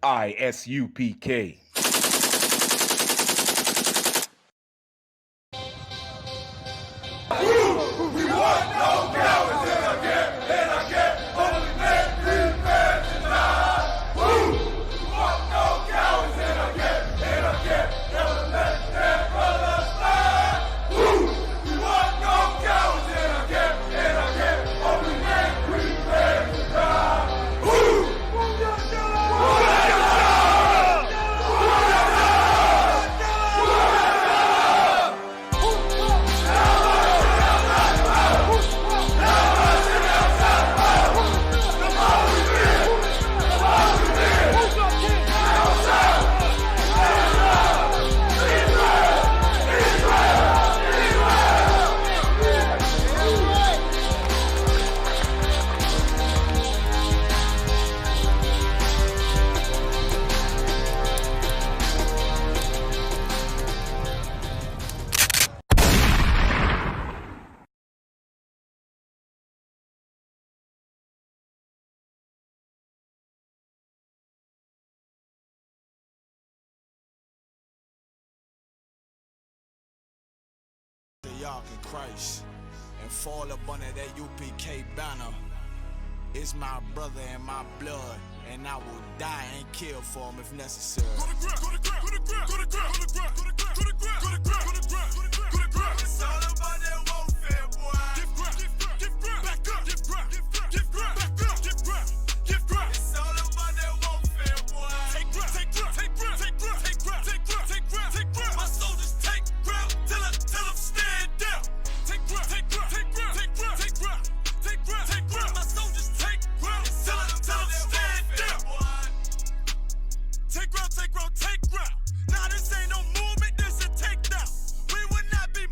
ISUPK. Y'all in Christ and fall up under that UPK banner. It's my brother and my blood, and I will die and kill for him if necessary. Go to ground, go to ground, go to ground, go to ground, go to ground, go to ground, go to ground, go to ground, go to ground, go to ground. It's all about that warfare, boy. Give ground, give ground, back up, give ground, give ground, back up, give ground, give ground. It's all about that warfare, boy. Take ground, take ground, take ground, take ground, take ground, take ground, take ground, take ground. My soldiers take ground till them stand down. Take ground, take ground, take ground, take ground, take ground, take ground, take ground. My soldiers take ground till them stand down. Take ground, take ground, take ground. Nah, this ain't no movement, this a takedown. We would not be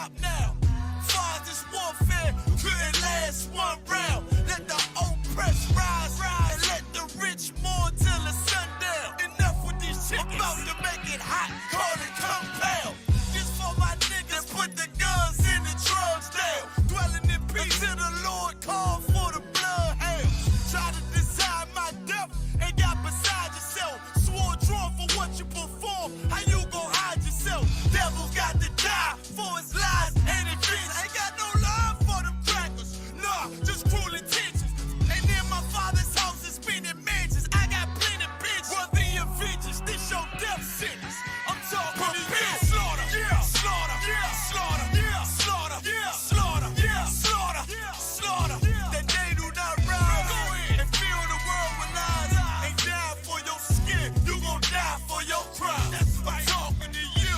stop now. Far this warfare couldn't last one round. Let the oppressed rise, and let the rich mourn till the sundown. Enough with these chickens, about to make it hot, call it compound. This for my niggas, put the guns in the drugs down. Dwelling in peace till the Lord called for the bloodhound. Try to decide my death and got beside yourself. Swore drawn for what you perform, how you gon' hide yourself? Devil's got to die for his lies and his visions. Ain't got no love for them crackers, nah, just cruel intentions. And in my father's house is spinning mansions. I got plenty bitches, worthy of vengeance. This your death sentence. I'm talking to you. Slaughter, yeah, slaughter, yeah, slaughter, yeah, slaughter, yeah, slaughter, yeah, slaughter, yeah, slaughter. That they do not rise and fill the world with lies. Ain't die for your skin, you gon' die for your crime. That's right. I'm talking to you.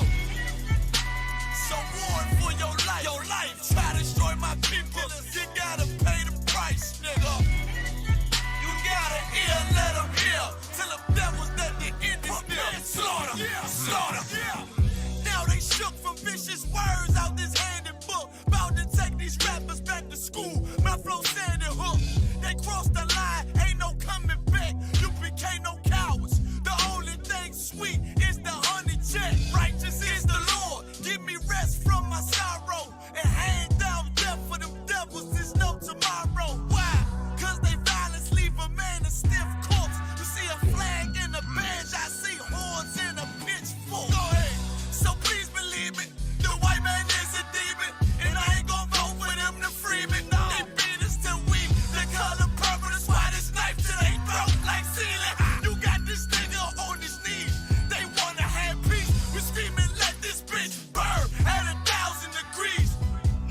So warn for your life. Your life try to destroy my people. You gotta pay the price, nigga. You gotta hear, let them hear. Tell them devils that the end is near. Slaughter, yeah, slaughter, yeah. Now they shook from vicious words out this handed book. About to take these rappers back to school. My flow sanded hook. They crossed the line, ain't no coming back. You became no cowards. The only thing sweet is the honey check. Righteous is the Lord. Give me rest from my sorrow. And hand down death for them devils. There's no tomorrow. Why? Cause they violence leave a man a stiff corpse. You see a flag in a badge, I see horns in a pitchfork. Go ahead. So please believe it. The white man is a demon. And I ain't gon' vote for them to free me. No. They beat us till we the color purple. That's why this knife to their throat like ceiling. You got this nigga on his knees. They wanna have peace. We screaming, let this bitch burn at 1,000 degrees.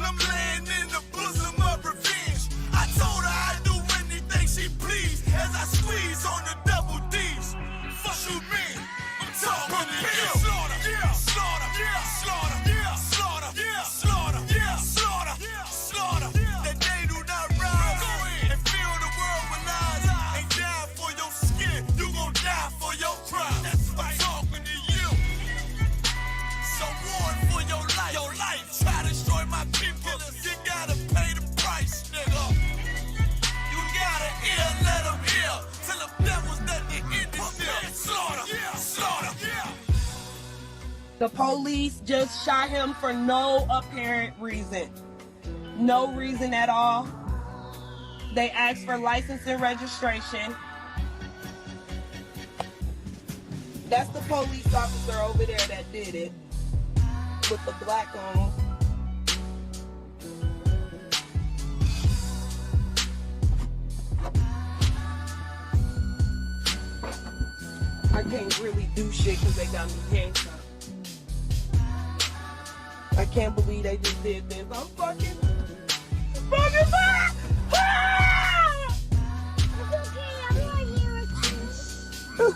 I'm laying in the bosom of revenge. I told her I'd do anything she pleased as I squeeze on the double D's. Fuck you mean? I'm talking to you. Slaughter, yeah, slaughter, yeah, slaughter, yeah, slaughter, yeah, slaughter, yeah, slaughter, yeah, slaughter. That they do not rise and fill the world with lies. Ain't die for your skin, you gon' die for your crime. That's right. I'm talking to you. So warn for your life. Your life try to destroy my people. You gotta pay the price, nigga. You gotta hear, let them hear. Tell them devils that the end is near. Slaughter, yeah, slaughter, yeah. The police just shot him for no apparent reason. No reason at all. They asked for license and registration. That's the police officer over there that did it. With the black on. I can't really do shit because they got me handcuffed. I can't believe they just did this. I'm fucking back! Ah! It's okay, I'm right here with you.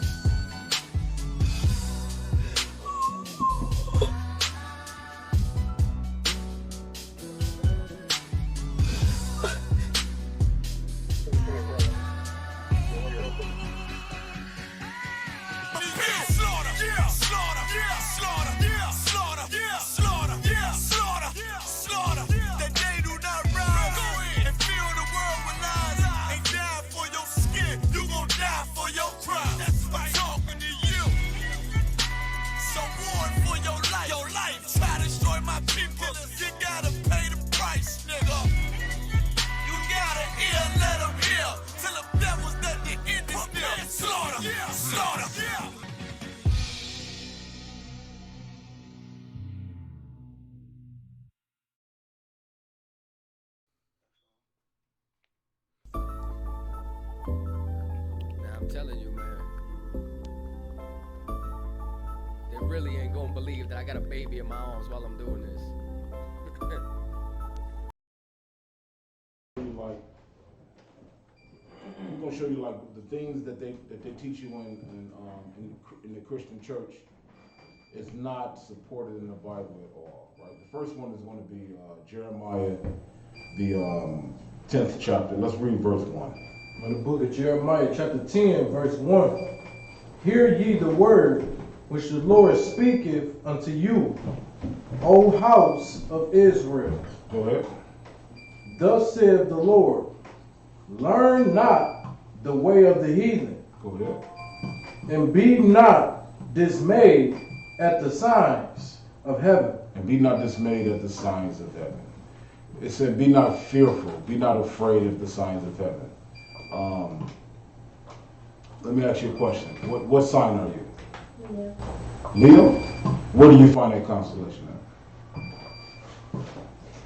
I'm telling you, man. They really ain't gonna believe that I got a baby in my arms while I'm doing this. We're gonna show you like the things that they teach you in the Christian church is not supported in the Bible at all, right? The first one is going to be Jeremiah, the 10th chapter. Let's read verse 1. In the book of Jeremiah, chapter 10, verse 1. Hear ye the word which the Lord speaketh unto you. O house of Israel, Go ahead. thus saith the Lord, learn not the way of the heathen, Go ahead. and be not dismayed at the signs of heaven. And be not dismayed at the signs of heaven. It said, be not fearful, be not afraid of the signs of heaven. Let me ask you a question. What sign are you? Leo? Where do you find that constellation at?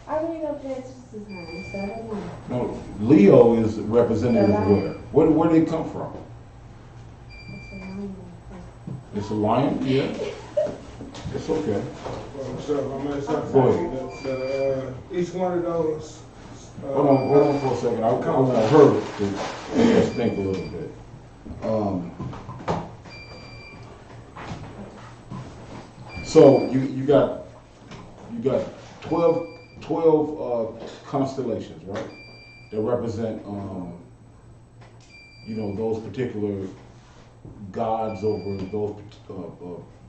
I really don't pay attention to time, so I don't know. No, Leo is representative of where? Where do they come from? It's a lion? Yeah. It's okay. What's up? I'm at something. Go ahead. Each one of those. Hold on for a second. I heard it. Let's think a little bit. So you got 12 constellations, right? That represent those particular gods over those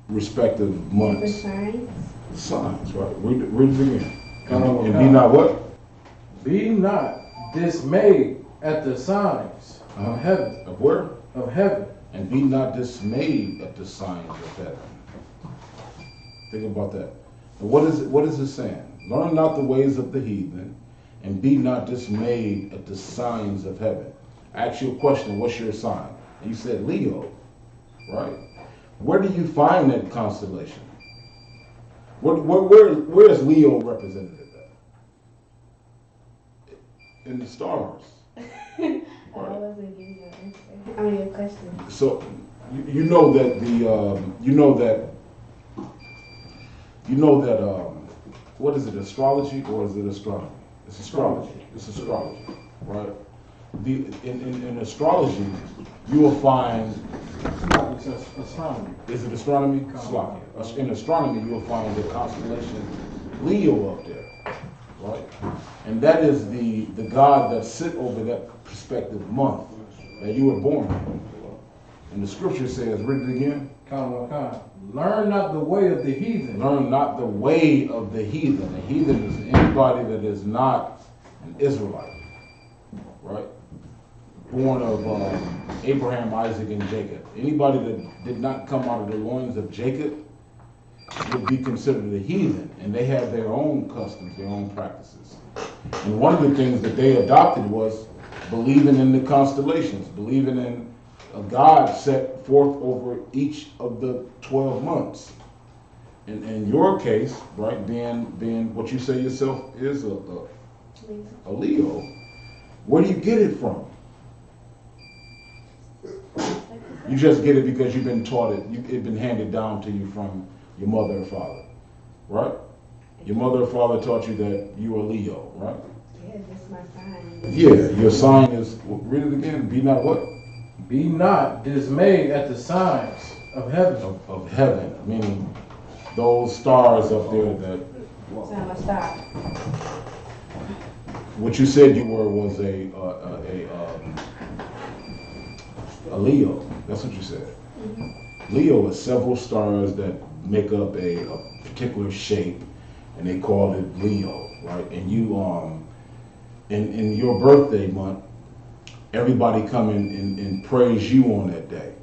respective months. Signs, right? Read it again. And be not what? Be not dismayed at the signs of heaven. Of where? Of heaven. And be not dismayed at the signs of heaven. Think about that. And what is it saying? Learn not the ways of the heathen, and be not dismayed at the signs of heaven. I asked you a question, what's your sign? And you said Leo, right? Where do you find that constellation? Where is Leo representative at? In the stars. I wasn't giving you an answer. I mean, a question. So you know that what is it, astrology or is it astronomy? It's astrology. It's astrology, right? In astrology, you will find. It's astronomy. Is it astronomy? Slakia. In astronomy, you will find the constellation Leo up there, right? And that is the god that sit over that prospective month that you were born in. And the scripture says, read it again. Learn not the way of the heathen. Learn not the way of the heathen. The heathen is anybody that is not an Israelite, right? Born of Abraham, Isaac, and Jacob. Anybody that did not come out of the loins of Jacob would be considered a heathen, and they have their own customs, their own practices. And one of the things that they adopted was believing in the constellations, believing in a God set forth over each of the 12 months. And in your case, right, being what you say yourself is a Leo, where do you get it from? You just get it because you've been taught it. It's been handed down to you from your mother or father, right? Your mother or father taught you that you are Leo, right? Yeah, that's my sign. Yeah, your sign is, read it again, be not what? Be not dismayed at the signs of heaven. Of heaven, meaning those stars up there that. So I'm gonna stop. What you said you were was a Leo. That's what you said. Mm-hmm. Leo is several stars that make up a particular shape, and they call it Leo, right? And you, in your birthday month, everybody come in and praise you on that day,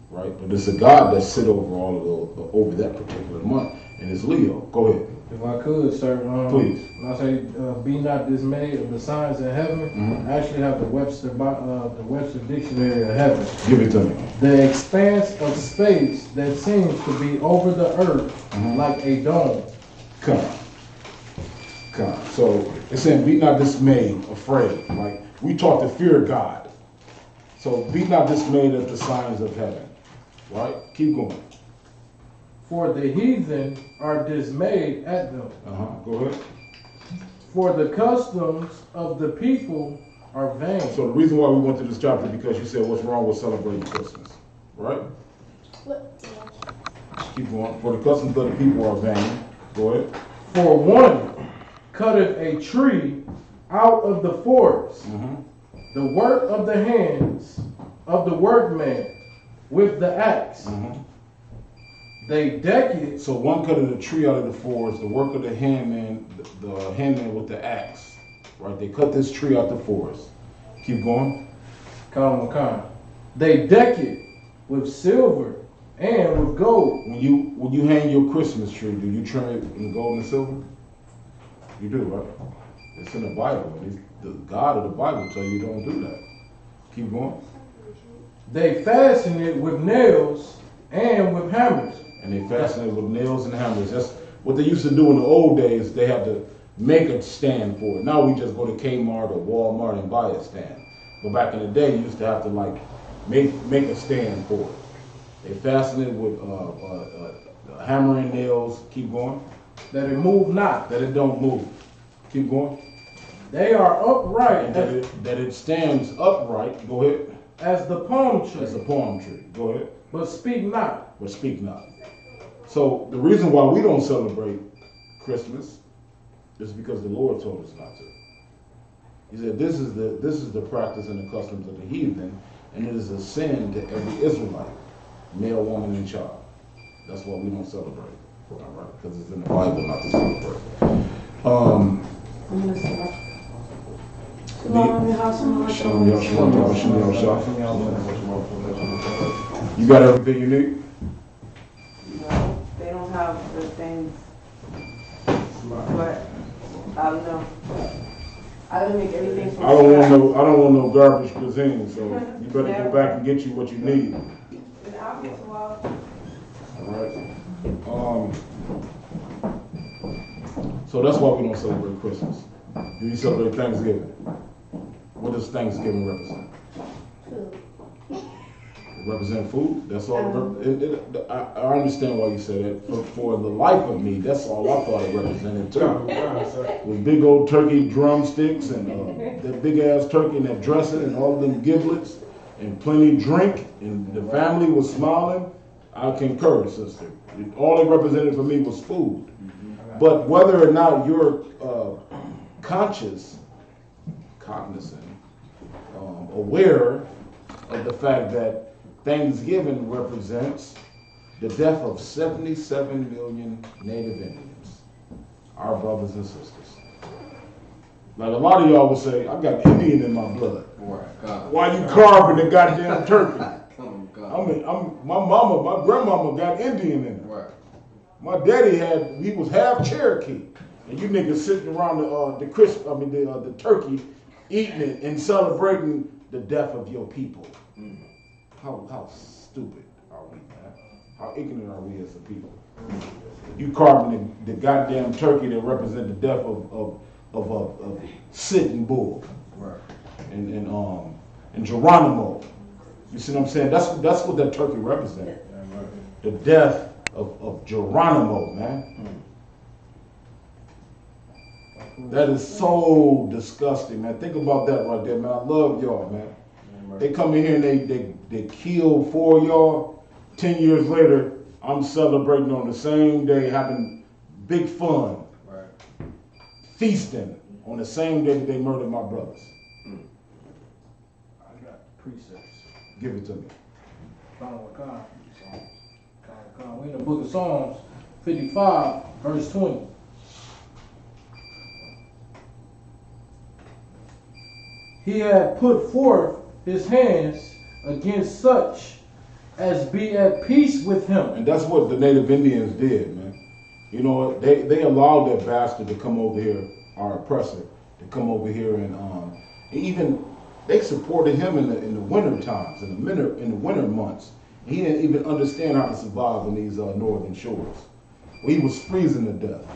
right? But it's a God that sit over all of those, over that particular month, and it's Leo. Go ahead. If I could, sir, please. When I say be not dismayed of the signs of heaven, I actually have the Webster Dictionary of Heaven. Give it to me. The expanse of space that seems to be over the earth like a dome. Come. So it's saying be not dismayed, afraid. Like we taught to fear God. So be not dismayed at the signs of heaven. Right? Keep going. For the heathen are dismayed at them. Go ahead. For the customs of the people are vain. So the reason why we went through this chapter is because you said what's wrong with celebrating Christmas. Right? Keep going. For the customs of the people are vain. Go ahead. For one cutteth a tree out of the forest, the work of the hands of the workman with the axe. They deck it. So one cutted a tree out of the forest, the work of the handman, the handman with the axe, right? They cut this tree out the forest. Keep going. They deck it with silver and with gold. When you hang your Christmas tree, do you trim it in gold and silver? You do, right? It's in the Bible. The God of the Bible tell you don't do that. Keep going. They fasten it with nails and with hammers. And they fasten it with nails and hammers. That's what they used to do in the old days. They had to make a stand for it. Now we just go to Kmart or Walmart and buy a stand. But back in the day, you used to have to like make a stand for it. They fasten it with hammer and nails. Keep going. That it move not. That it don't move. Keep going. They are upright. And that it stands upright. Go ahead. As the palm tree. As a palm tree. Go ahead. But speak not. But speak not. So the reason why we don't celebrate Christmas is because the Lord told us not to. He said this is the practice and the customs of the heathen, and it is a sin to every Israelite, male, woman, and child. That's why we don't celebrate. All right, because it's in the Bible not to celebrate. You got everything you need? No, they don't have the things. But I don't know. I didn't make anything from I don't want no garbage cuisine, so you better go back and get you what you need. And I'll get to all. All right. So that's why we don't celebrate Christmas. Do you celebrate Thanksgiving? What does Thanksgiving represent? Food. It represent food? That's all. I understand why you say that. For the life of me, that's all I thought it represented too. With big old turkey drumsticks and that big ass turkey and that dressing and all of them giblets and plenty drink and the family was smiling. I concur, sister. All it represented for me was food. But whether or not you're cognizant, aware of the fact that Thanksgiving represents the death of 77 million Native Indians, our brothers and sisters. Like a lot of y'all would say, I got Indian in my blood. Why you carving the goddamn turkey? My grandmama got Indian in her. My daddy he was half Cherokee, and you niggas sitting around the turkey, eating it and celebrating the death of your people. How stupid are we, man? How ignorant are we as a people? You carving the goddamn turkey that represents the death of Sitting Bull, and Geronimo. You see what I'm saying? That's what that turkey represents. The death of Geronimo, man. That is so disgusting, man. Think about that right there, man. I love y'all, man. They come in here and they kill for y'all. 10 years later, I'm celebrating on the same day, having big fun, feasting on the same day that they murdered my brothers. I got precepts. Give it to me. We in the book of Psalms 55, verse 20. He had put forth his hands against such as be at peace with him. And that's what the Native Indians did, man. You know, they allowed that bastard to come over here, our oppressor, to come over here and even they supported him in the winter times, in the winter months. He didn't even understand how to survive on these northern shores. Well, he was freezing to death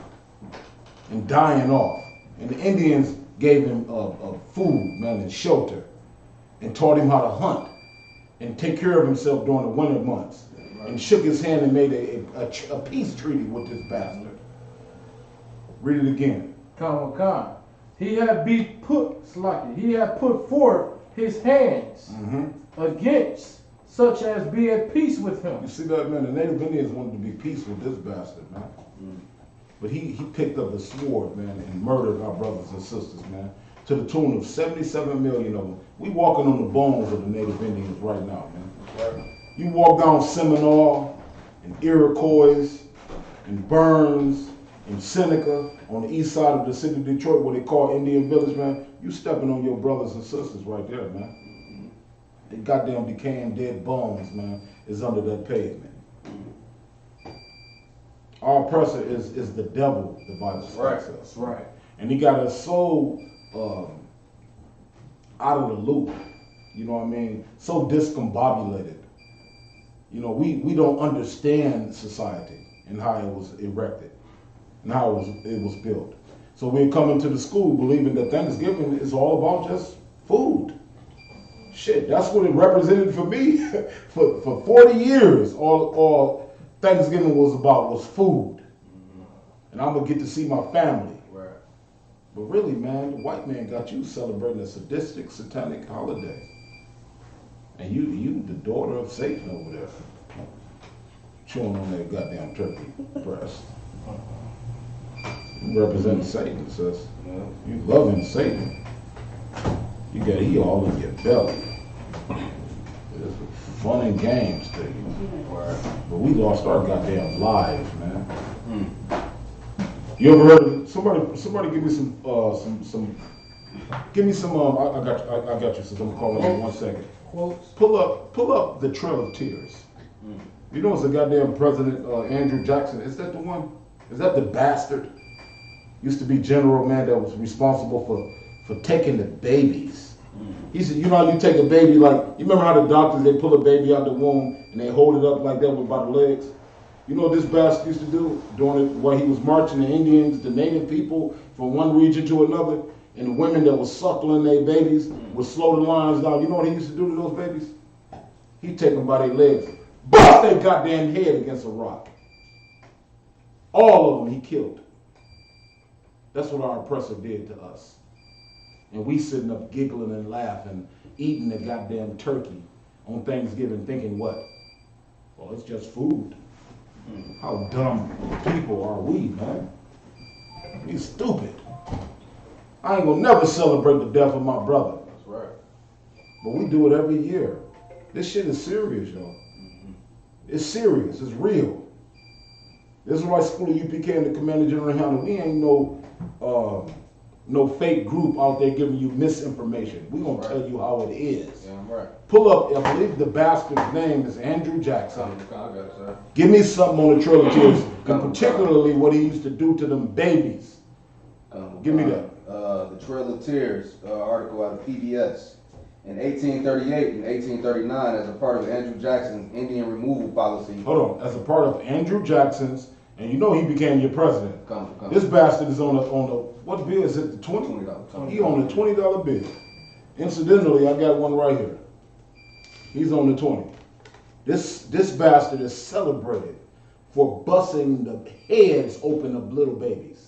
and dying off. And the Indians gave him food, man, and shelter, and taught him how to hunt and take care of himself during the winter months, and shook his hand and made a peace treaty with this bastard. Read it again. He had put forth his hands against such as be at peace with him. You see that, man? The Native Indians wanted to be peace with this bastard, man. But he picked up the sword, man, and murdered our brothers and sisters, man, to the tune of 77 million of them. We walking on the bones of the Native Indians right now, man. You walk down Seminole in Iroquois, in Burns, in Seneca, on the east side of the city of Detroit, what they call Indian Village, man, you stepping on your brothers and sisters right there, man. They goddamn decaying dead bones, man, is under that pavement. Our oppressor is the devil, the Bible says. That's right. And he got us so out of the loop, you know what I mean? So discombobulated. You know, we don't understand society and how it was erected and how it was built. So we come into the school believing that Thanksgiving is all about just food. Shit, that's what it represented for me for 40 years. All Thanksgiving was food. And I'm gonna get to see my family. Right. But really, man, the white man got you celebrating a sadistic, satanic holiday. And you the daughter of Satan over there, chewing on that goddamn turkey breast. You represent Satan, sis. Yeah. You loving Satan. You got he all in your belly. It's fun and games to you. Right. But we lost our goddamn lives, man. You ever heard of somebody give me some give me some I got you, sis. I'm gonna call you in 1 second. Quotes. Pull up the Trail of Tears. You know it's the goddamn President Andrew Jackson. Is that the one? Is that the bastard? Used to be general, man, that was responsible for taking the babies. He said, you know how you take a baby, like, you remember how the doctors, they pull a baby out the womb and they hold it up like that by the legs? You know what this bastard used to do during it while he was marching the Indians, the native people from one region to another, and the women that was suckling their babies would slow the lines down. You know what he used to do to those babies? He'd take them by their legs, bust their goddamn head against a rock. All of them he killed. That's what our oppressor did to us. And we sitting up giggling and laughing, eating the goddamn turkey on Thanksgiving thinking what? Well, it's just food. How dumb people are we, man? We stupid. I ain't gonna never celebrate the death of my brother. That's right. But we do it every year. This shit is serious, y'all. It's serious. It's real. This is why School of UPK and the Commander General Hunter, we ain't no fake group out there giving you misinformation. We gonna tell you how it is. Yeah, I'm right. Pull up, I believe the bastard's name is Andrew Jackson. I got it, sir. Give me something on the Trail of Tears, and particularly what he used to do to them babies. Give me that. The Trail of Tears article out of PBS. In 1838 and 1839, as a part of Andrew Jackson's Indian removal policy. Hold on, as a part of Andrew Jackson's, and you know he became your president. Come. This bastard is on the what bill is it? The 20? $20. He on the $20 bill. Incidentally, I got one right here. He's on the 20. This bastard is celebrated for busting the heads open of little babies.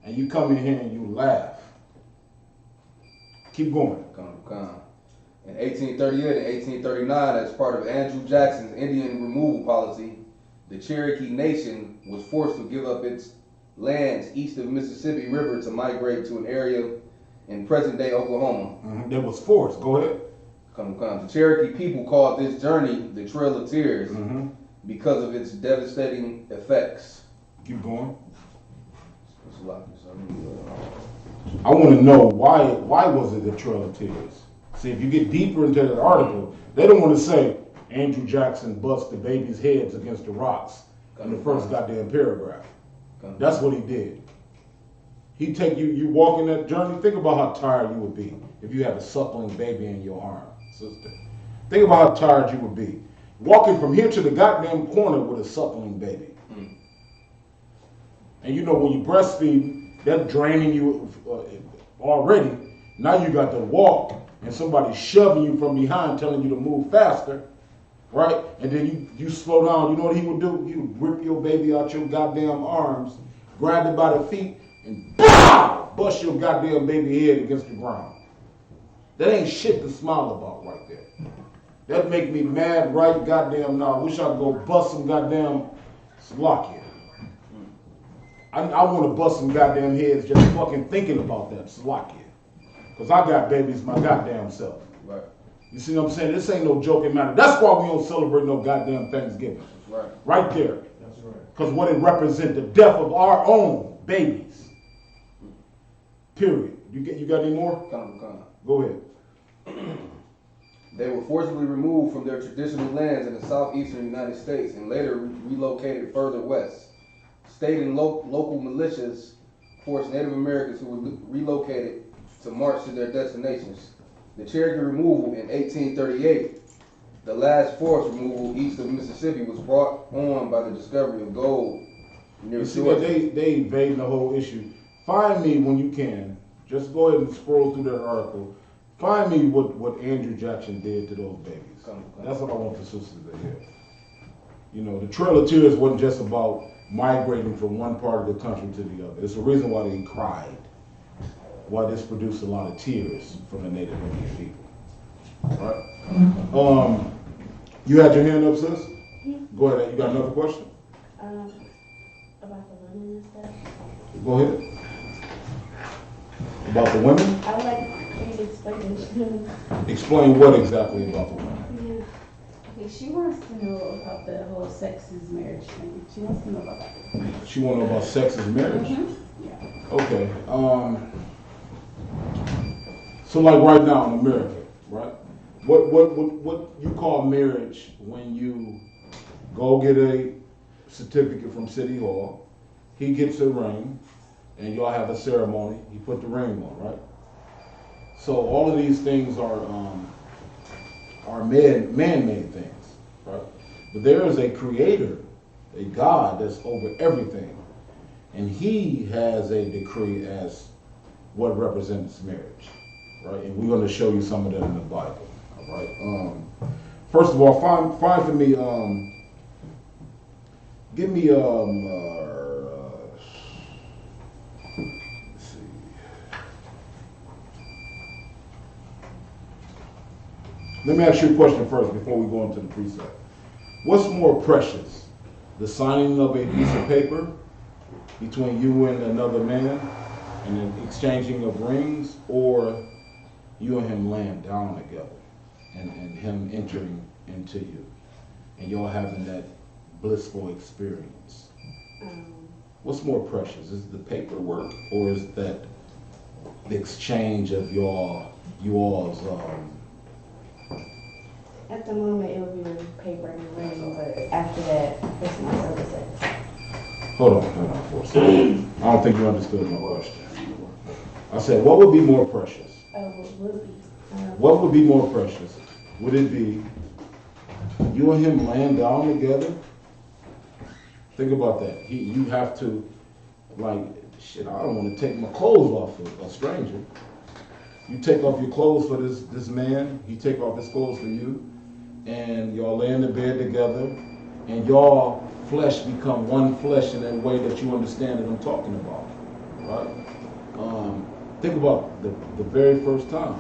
And you come in here and you laugh. Keep going. Come. In 1838 and 1839, as part of Andrew Jackson's Indian removal policy, the Cherokee Nation was forced to give up its lands east of Mississippi River to migrate to an area in present-day Oklahoma. That was forced. Go ahead. Come. The Cherokee people called this journey the Trail of Tears because of its devastating effects. Keep going. It's a lot. I want to know why was it the Trail of Tears? See, if you get deeper into that article, they don't want to say Andrew Jackson bust the baby's heads against the rocks in the first goddamn paragraph. That's what he did. He take you walking that journey. Think about how tired you would be if you had a suckling baby in your arm, sister. Think about how tired you would be walking from here to the goddamn corner with a suckling baby. And you know when you breastfeed, that's draining you already. Now you got to walk and somebody shoving you from behind telling you to move faster, right? And then you slow down. You know what he would do? He would rip your baby out your goddamn arms, grab it by the feet, and BOW! Bust your goddamn baby head against the ground. That ain't shit to smile about right there. That make me mad right goddamn now. I wish I could go bust some goddamn Slovakia. I want to bust some goddamn heads just fucking thinking about that Slovakia. Because I got babies my goddamn self. Right. You see what I'm saying? This ain't no joking matter. That's why we don't celebrate no goddamn Thanksgiving. Right. Right there. That's right. Because what it represents, the death of our own babies. Period. You got any more? Come. Go ahead. They were forcibly removed from their traditional lands in the southeastern United States and later relocated further west. State and local militias forced Native Americans who were relocated to march to their destinations. The Cherokee removal in 1838, the last forced removal east of Mississippi, was brought on by the discovery of gold near You see that they invading the whole issue. Find me when you can. Just go ahead and scroll through that article. Find me what Andrew Jackson did to those babies. That's what I want the sisters to hear. You know, the Trail of Tears wasn't just about migrating from one part of the country to the other. It's the reason why they cried. Why this produced a lot of tears from the Native Indian people. All right? You had your hand up, sis? Go ahead. You got another question? About the women and stuff. Go ahead. About the women? I would like you to explain this. Explain what exactly about the women? Okay, she wants to know about the whole sex is marriage thing. She wants to know about that. She want to know about sex as marriage? Yeah. Okay. So like right now in America, right? What you call marriage when you go get a certificate from City Hall, he gets a ring, and y'all have a ceremony, he put the ring on, right? So all of these things are man-made things, right? But there is a creator, a God that's over everything. And he has a decree as what represents marriage, right? And we're going to show you some of that in the Bible, all right? First of all, find for me, give me, let's see. Let me ask you a question first before we go into the precept. What's more precious, the signing of a piece of paper between you and another man and the exchanging of rings, or you and him laying down together and him entering into you and y'all having that blissful experience? What's more precious? Is it the paperwork, or is that the exchange of you all's At the moment, it would be paper and ring, but after that, it's not services. Hold on for a second. I don't think you understood my question. I said, what would be more precious? What would be? What would be more precious? Would it be you and him laying down together? Think about that. You have to, like, shit, I don't want to take my clothes off of a stranger. You take off your clothes for this man, he take off his clothes for you, and y'all lay in the bed together, and y'all flesh become one flesh in that way that you understand that I'm talking about, right? Think about the very first time,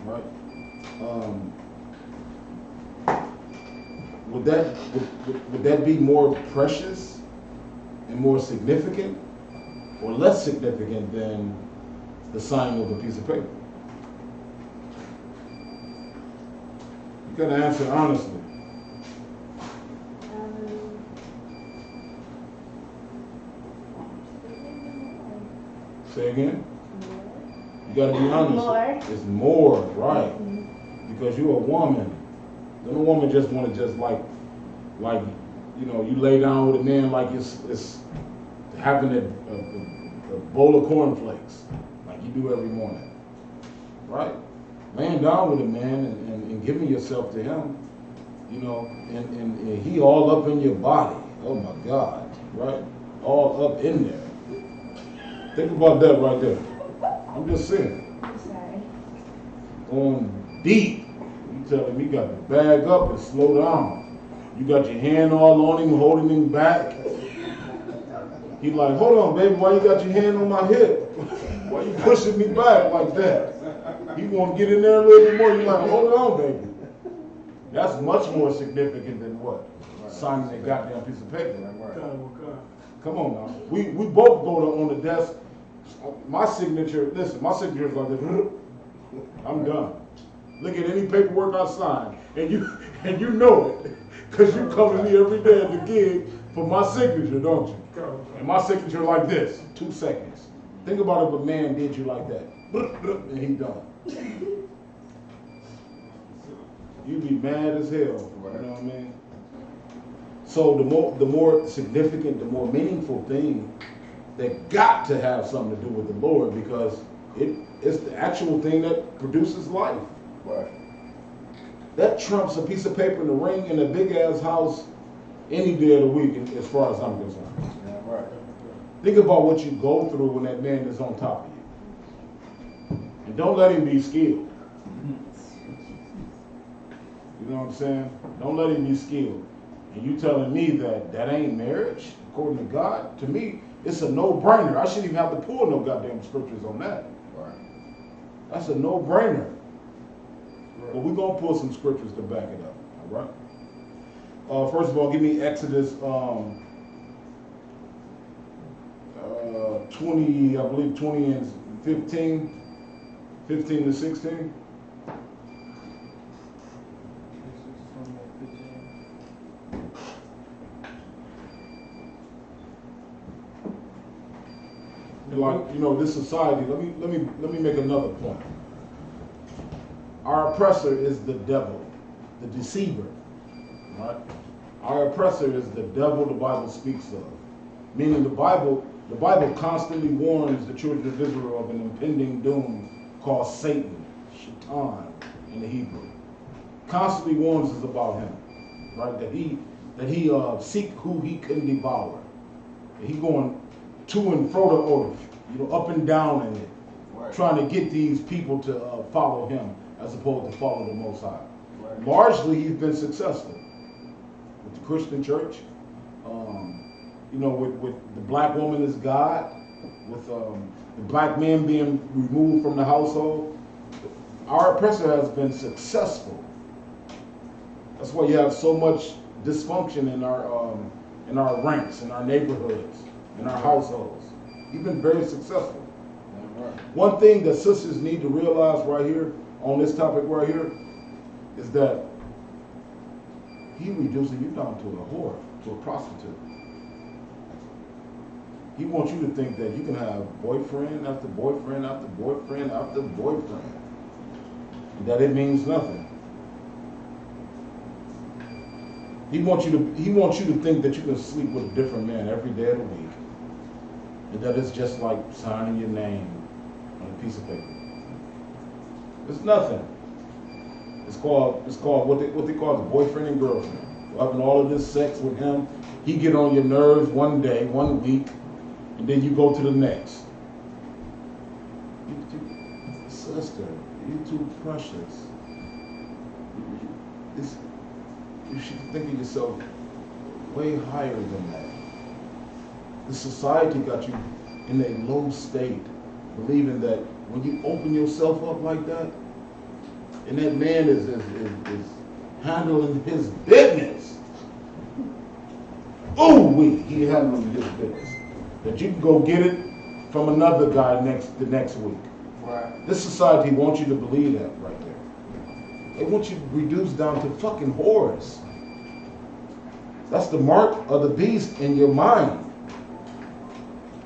right? Would that be more precious and more significant, or less significant than the signing of a piece of paper? You gotta answer honestly. Say again? You gotta be honest. More. It's more, right? Because you're a woman. Then a woman just wanna like, you know, you lay down with a man like it's having a bowl of cornflakes, like you do every morning, right? Laying down with a man and giving yourself to him, you know, and he all up in your body. Oh my God, right? All up in there. Think about that right there. I'm just saying. I'm sorry. Going deep. You telling me you got to bag up and slow down. You got your hand all on him, holding him back. He like, hold on, baby, why you got your hand on my hip? Why you pushing me back like that? He want to get in there a little bit more. You like, hold on, baby. That's much more significant than what? Signing a goddamn piece of paper. Come on now. We both go on the desk. My signature, listen, my signature is like this. I'm done. Look at any paperwork I sign, and you know it, because you come to me every day at the gig for my signature, don't you? And my signature like this, 2 seconds. Think about if a man did you like that, and he done. You'd be mad as hell, you know what I mean? So the more significant, the more meaningful thing that got to have something to do with the Lord, because it's the actual thing that produces life. Right. That trumps a piece of paper in a ring in a big ass house any day of the week, as far as I'm concerned. Yeah, right. Think about what you go through when that man is on top of you. And don't let him be skilled. You know what I'm saying? Don't let him be skilled. And you telling me that ain't marriage, according to God? To me, it's a no-brainer. I shouldn't even have to pull no goddamn scriptures on that. Right. That's a no-brainer. But we're going to pull some scriptures to back it up, all right? First of all, give me Exodus 20, I believe 20 and 15 to 16. Like, you know, this society, let me make another point. Our oppressor is the devil, the deceiver, right? Our oppressor is the devil the Bible speaks of. Meaning the Bible constantly warns the children of Israel of an impending doom called Satan, Shaitan in the Hebrew. Constantly warns us about him, right? That he seek who he can devour. That he going to and fro the earth, you know, up and down in it, right, trying to get these people to follow him as opposed to follow the Most High. Right. Largely, he's been successful with the Christian church. You know, with the black woman as God, with the black man being removed from the household. Our oppressor has been successful. That's why you have so much dysfunction in our ranks, in our neighborhoods, in our households. He's been very successful. Right. One thing that sisters need to realize right here on this topic right here is that he reducing you down to a whore, to a prostitute. He wants you to think that you can have boyfriend after boyfriend after boyfriend after boyfriend, and that it means nothing. He wants you to think that you can sleep with a different man every day of the week, and that it's just like signing your name on a piece of paper. It's nothing. It's called what they call the boyfriend and girlfriend. You're having all of this sex with him. He get on your nerves one day, 1 week, and then you go to the next. Sister, you too precious. You should think of yourself way higher than that. The society got you in a low state, believing that when you open yourself up like that, and that man is handling his business. He handling his business. That you can go get it from another guy the next week. Right. This society wants you to believe that right there. They want you reduced down to fucking whores. That's the mark of the beast in your mind.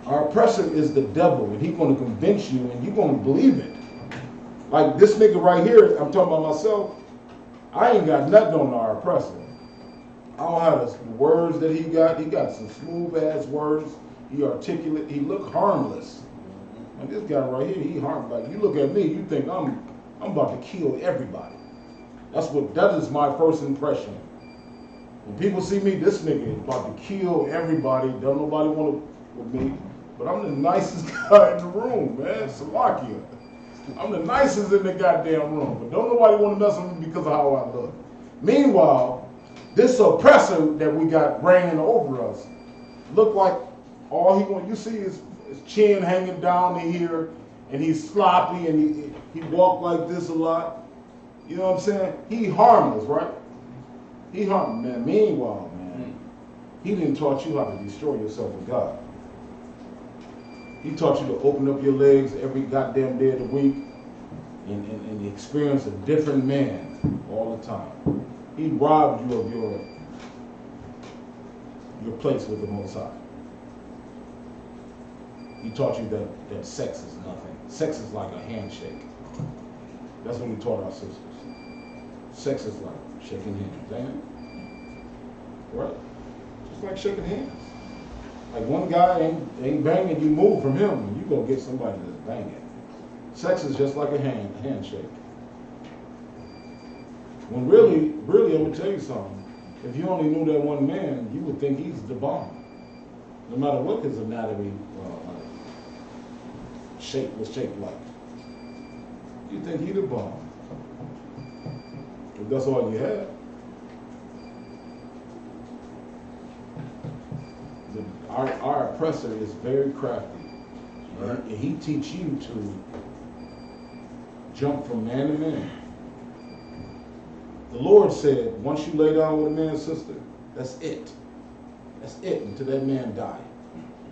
Our oppressor is the devil, and he's going to convince you, and you're going to believe it. Like this nigga right here, I'm talking about myself, I ain't got nothing on our oppressor. I don't have the words that he got. He got some smooth ass words. He articulate. He look harmless. And this guy right here, he harmless. Like you look at me, you think I'm about to kill everybody. That is my first impression. When people see me, this nigga is about to kill everybody. Don't nobody want to with me. But I'm the nicest guy in the room, man. Salakia. I'm the nicest in the goddamn room. But don't nobody want to mess with me because of how I look. Meanwhile, this oppressor that we got reigning over us look like all he want. You see his chin hanging down to here, and he's sloppy, and he walk like this a lot. You know what I'm saying? He harmless, right? He harmless, man. Meanwhile, man, he didn't taught you how to destroy yourself with God. He taught you to open up your legs every goddamn day of the week, and the experience of different men all the time. He robbed you of your place with the Most High. He taught you that sex is nothing. Sex is like a handshake. That's what he taught our sisters. Sex is like shaking hands, ain't it? Right? Just like shaking hands. Like one guy ain't banging, you move from him, and you go get somebody that's banging. Sex is just like a handshake. When really, I'm gonna tell you something. If you only knew that one man, you would think he's the bomb. No matter what his anatomy was shaped like. You think he the bomb. If that's all you have. Our oppressor is very crafty. Right. And he teach you to jump from man to man. The Lord said, once you lay down with a man's sister, that's it. That's it until that man die.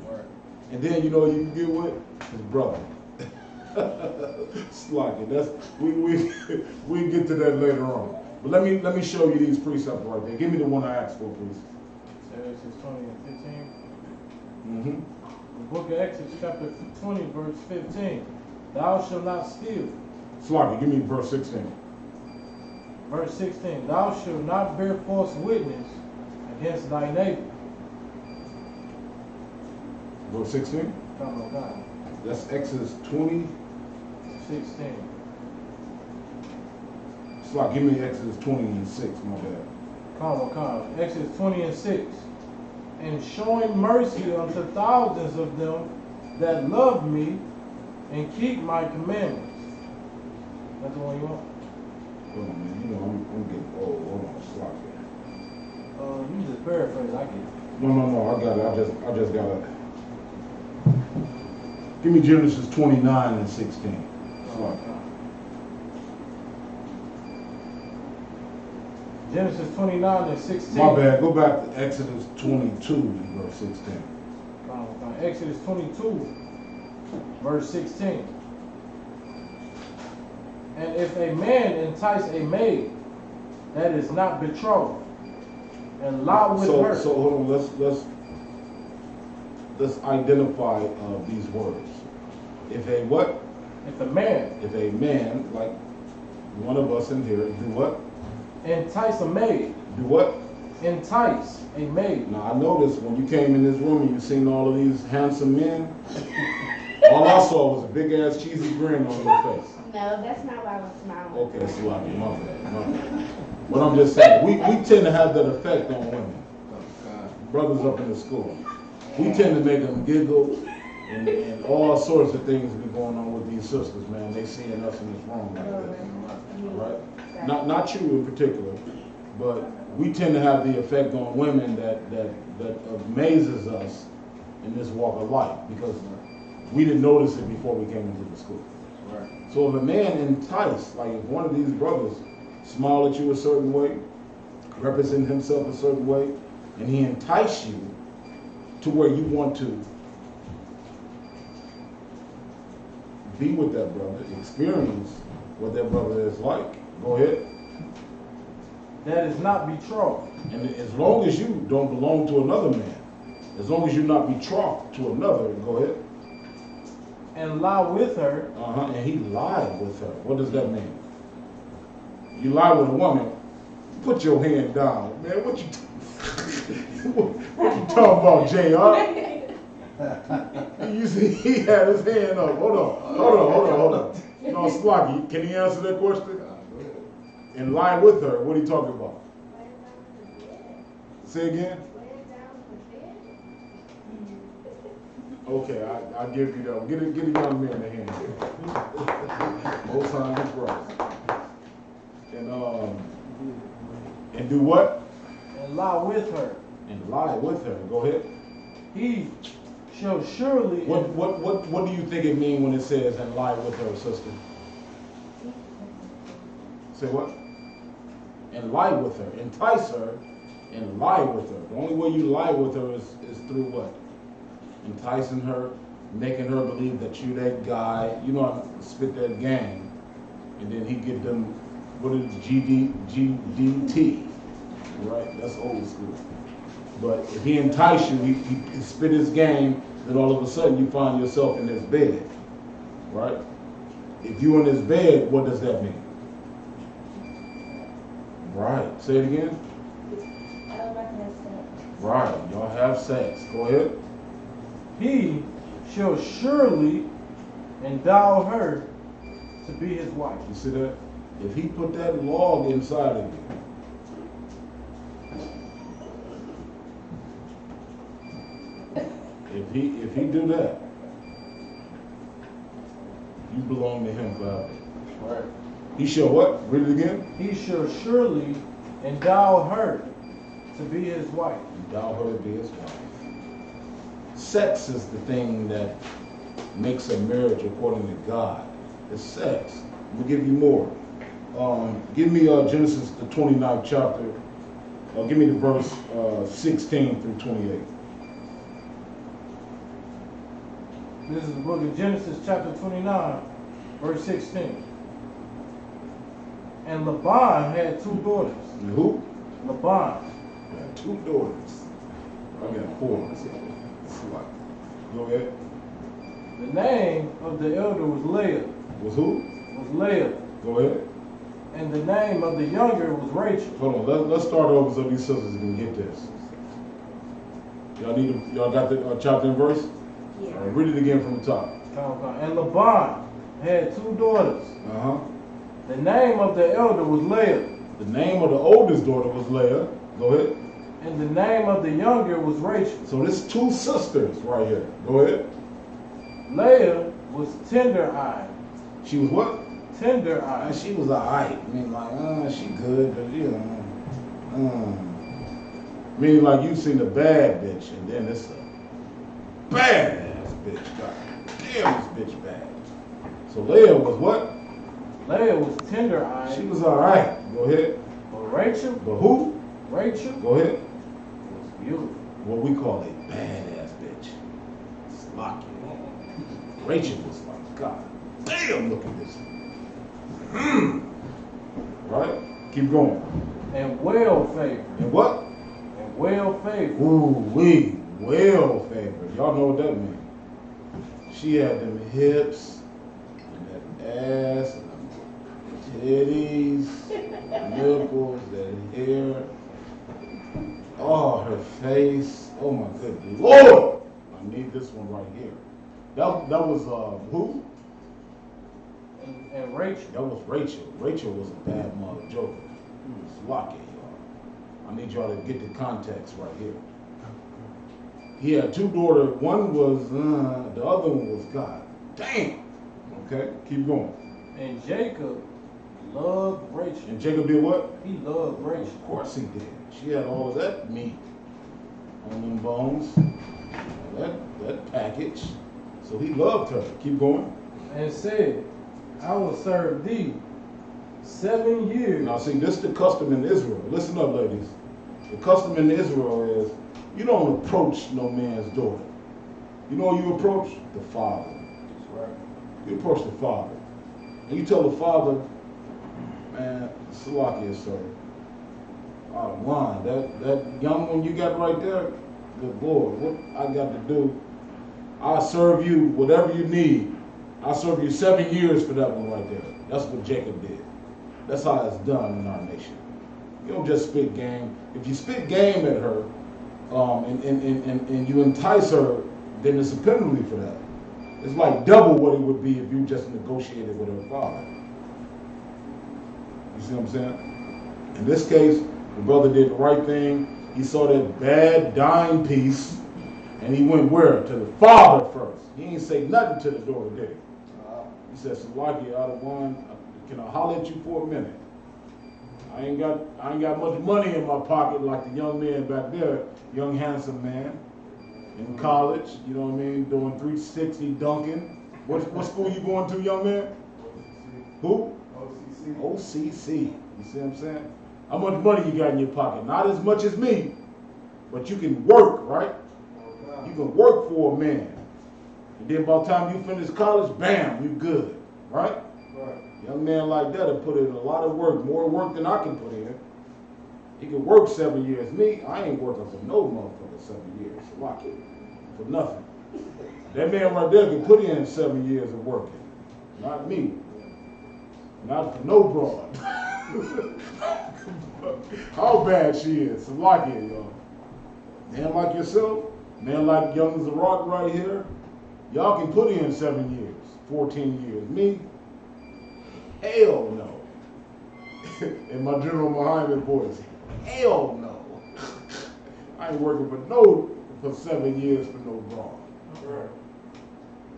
Right. And then you know you can get with his brother. Slocking. That's we get to that later on. But let me show you these precepts right there. Give me the one I asked for, please. Exodus 20 and 15. Mm-hmm. The book of Exodus chapter 20, verse 15. Thou shalt not steal. Slocking, give me verse 16. Verse 16. Thou shalt not bear false witness against thy neighbor. Verse 16? Come on, God. That's Exodus 20. 16. Slock, give me Exodus 20 and 6, my bad. Come. Exodus 20 and 6. And showing mercy unto thousands of them that love me and keep my commandments. That's the one you want? Hold on, man. You know, I'm getting old. Hold on, Slock here. You just paraphrase, I get it. No, I got it. I just got it. Give me Genesis 29 and 16. Slock. Genesis 29 and 16. My bad. Go back to Exodus 22 and verse 16. Exodus 22, verse 16. And if a man entice a maid that is not betrothed, and lie with her. So hold on. Let's identify these words. If a what? If a man. If a man, like one of us in here, do what? Entice a maid. Do what? Entice a maid. Now I noticed when you came in this room and you seen all of these handsome men, all I saw was a big ass cheesy grin on your face. No, that's not why I was smiling. Okay, Sloppy, my bad. But I'm just saying, we tend to have that effect on women. Brothers up in the school. We tend to make them giggle and all sorts of things be going on with these sisters, man. They seeing us in this room like this. Right? Not you in particular, but we tend to have the effect on women that amazes us in this walk of life because we didn't notice it before we came into the school. Right. So if a man enticed, like if one of these brothers smile at you a certain way, represent himself a certain way, and he entice you to where you want to be with that brother, experience what that brother is like. Go ahead. That is not betrothed. And as long as you don't belong to another man, as long as you're not betrothed to another, go ahead. And lie with her. And he lied with her. What does that mean? You lie with a woman, put your hand down. Man, what you talking about, JR? You see, he had his hand up. Hold on. No, Slocky, can he answer that question? And lie with her, what are you talking about? Say again? Okay, I'll give you that one. Get a young man a hand here. Most times he Christ. And do what? And lie with her. And lie with her. Go ahead. He shall surely. What do you think it means when it says and lie with her, sister? Say what? And lie with her. Entice her and lie with her. The only way you lie with her is through what? Enticing her, making her believe that you that guy, you know how to spit that game, and then he get them, what is GDT, right? That's old school. But if he entice you, he spit his game, then all of a sudden you find yourself in his bed, right? If you in his bed, what does that mean? Right. Say it again. Right. Y'all have sex. Go ahead. He shall surely endow her to be his wife. You see that? If he put that log inside of you, if he do that, you belong to him forever. Right. He shall what? Read it again. He shall surely endow her to be his wife. Endow her to be his wife. Sex is the thing that makes a marriage according to God. It's sex. I'm gonna give you more. Give me Genesis the 29th chapter. Give me the verse 16 through 28. This is the book of Genesis chapter 29, verse 16. And Laban had two daughters. And who? Laban. He had two daughters. I got four. Go ahead. The name of the elder was Leah. Was who? Was Leah. Go ahead. And the name of the younger was Rachel. Hold on. Let's start over so these sisters can get this. Y'all got the chapter and verse? Yeah. All right, read it again from the top. And Laban had two daughters. Uh-huh. The name of the elder was Leah. The name of the oldest daughter was Leah. Go ahead. And the name of the younger was Rachel. So there's two sisters right here. Go ahead. Leah was tender-eyed. She was what? Tender-eyed. She was alright. I mean, like, she good, but you know. Meaning like you seen a bad bitch, and then it's a badass bitch. God damn, this bitch bad. So Leah was what? Leah was tender-eyed. She was alright. Go ahead. But Rachel? But who? Rachel? Go ahead. Was beautiful. What we call a badass bitch. Slocky. Rachel was like, God damn, look at this. Right? Keep going. And well-favored. And what? And well-favored. Ooh, well-favored. Y'all know what that means. She had them hips, and that ass, and them titties, nipples, that hair. Oh, her face. Oh my goodness. Lord! I need this one right here. That was who? And Rachel. That was Rachel. Rachel was a bad mother joker. It's lucky, y'all. I need y'all to get the context right here. He had two daughters. One was, the other one was God. Damn. Okay, keep going. And Jacob loved Rachel. And Jacob did what? He loved Rachel. Of course he did. She had all of that meat on them bones, that package. So he loved her. Keep going. And said, I will serve thee 7 years. Now see, this is the custom in Israel. Listen up, ladies. The custom in Israel is you don't approach no man's daughter. You know who you approach? The father. That's right. You approach the father. And you tell the father, man, Salakia, sir. Out of line. That young one you got right there, good Lord, what I got to do, I'll serve you whatever you need. I'll serve you 7 years for that one right there. That's what Jacob did. That's how it's done in our nation. You don't just spit game. If you spit game at her, and you entice her, then it's a penalty for that. It's like double what it would be if you just negotiated with her father. You see what I'm saying? In this case, the brother did the right thing. He saw that bad dime piece, and he went where? To the father first. He didn't say nothing to the daughter, did he? He said, Salaki, out of one, can I holler at you for a minute? I ain't got much money in my pocket like the young man back there, young handsome man in college, you know what I mean, doing 360 dunking. What school you going to, young man? Who? OCC. You see what I'm saying? How much money you got in your pocket? Not as much as me, but you can work, right? You can work for a man. And then by the time you finish college, bam, you good, right? Right. Young man like that will put in a lot of work, more work than I can put in. He could work 7 years. Me, I ain't working for no motherfucker 7 years. Lock it. For nothing. That man right there could put in 7 years of working. Not me. Not for no broad. How bad she is. Lock it, y'all. Man like yourself, man like young Zarok right here, y'all can put in 7 years, 14 years. Me, hell no. In my General Muhammad voice, hell no. I ain't working for 7 years for no broad. Right.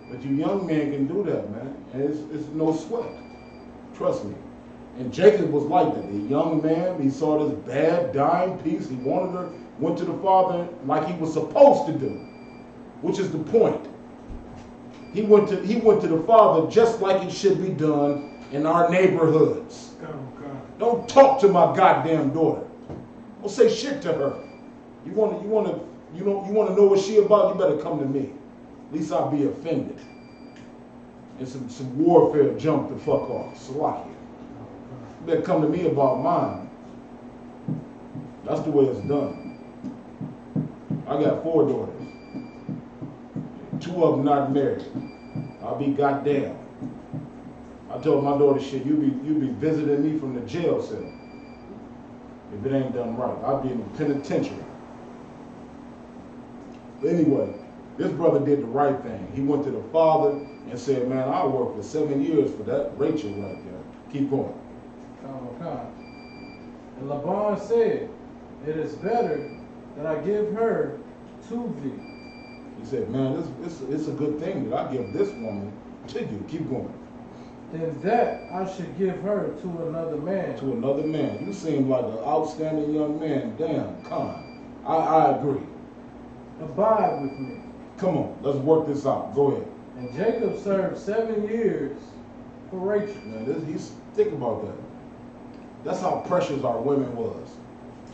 But you young men can do that, man. And it's no sweat. Trust me. And Jacob was like that. A young man, he saw this bad, dying piece. He wanted her, went to the father like he was supposed to do, which is the point. He went to the father just like it should be done in our neighborhoods. Don't talk to my goddamn daughter. Don't say shit to her. You want to know what she about? You better come to me. At least I'll be offended. And some warfare jump the fuck off. Slocky. You better come to me about mine. That's the way it's done. I got 4 daughters. 2 of them not married. I'll be goddamn. I told my daughter, shit, you be visiting me from the jail cell. If it ain't done right, I'll be in the penitentiary. But anyway, this brother did the right thing. He went to the father and said, man, I'll work for 7 years for that Rachel right there. Keep going. And Laban said, it is better that I give her to thee. He said, man, it's a good thing that I give this woman to you. Keep going. Than that I should give her to another man. To another man. You seem like an outstanding young man. Damn, Khan. I agree. Abide with me. Come on, let's work this out. Go ahead. And Jacob served 7 years for Rachel. Man, think about that. That's how precious our women was.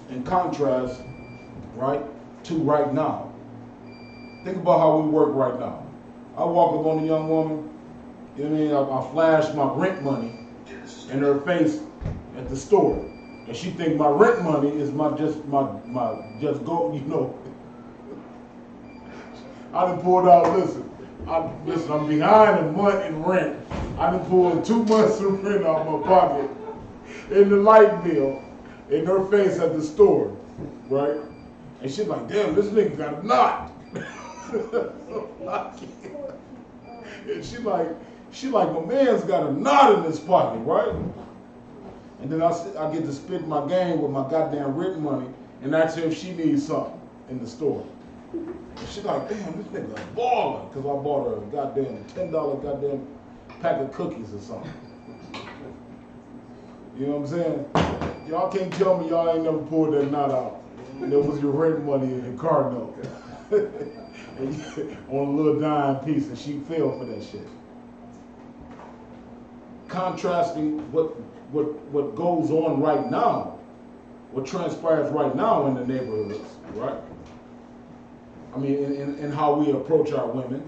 In contrast, right, to right now. Think about how we work right now. I walk up on a young woman, you know what I mean? I flash my rent money in her face at the store. And she think my rent money is my go, you know. I done pulled out, listen, I'm behind a month in rent. I done pulled 2 months of rent out of my pocket in the light bill in her face at the store, right? And she's like, damn, this nigga got a knot. And she like, my man's got a knot in his pocket, right? And then I get to spit my game with my goddamn rent money and ask her if she needs something in the store. And she's like, damn, this nigga a baller, because I bought her a goddamn $10 goddamn pack of cookies or something. You know what I'm saying? Y'all can't tell me y'all ain't never pulled that knot out. That was your rent money in your car note. On a little dime piece, and she fell for that shit. Contrasting what goes on right now, what transpires right now in the neighborhoods, right? I mean, in how we approach our women,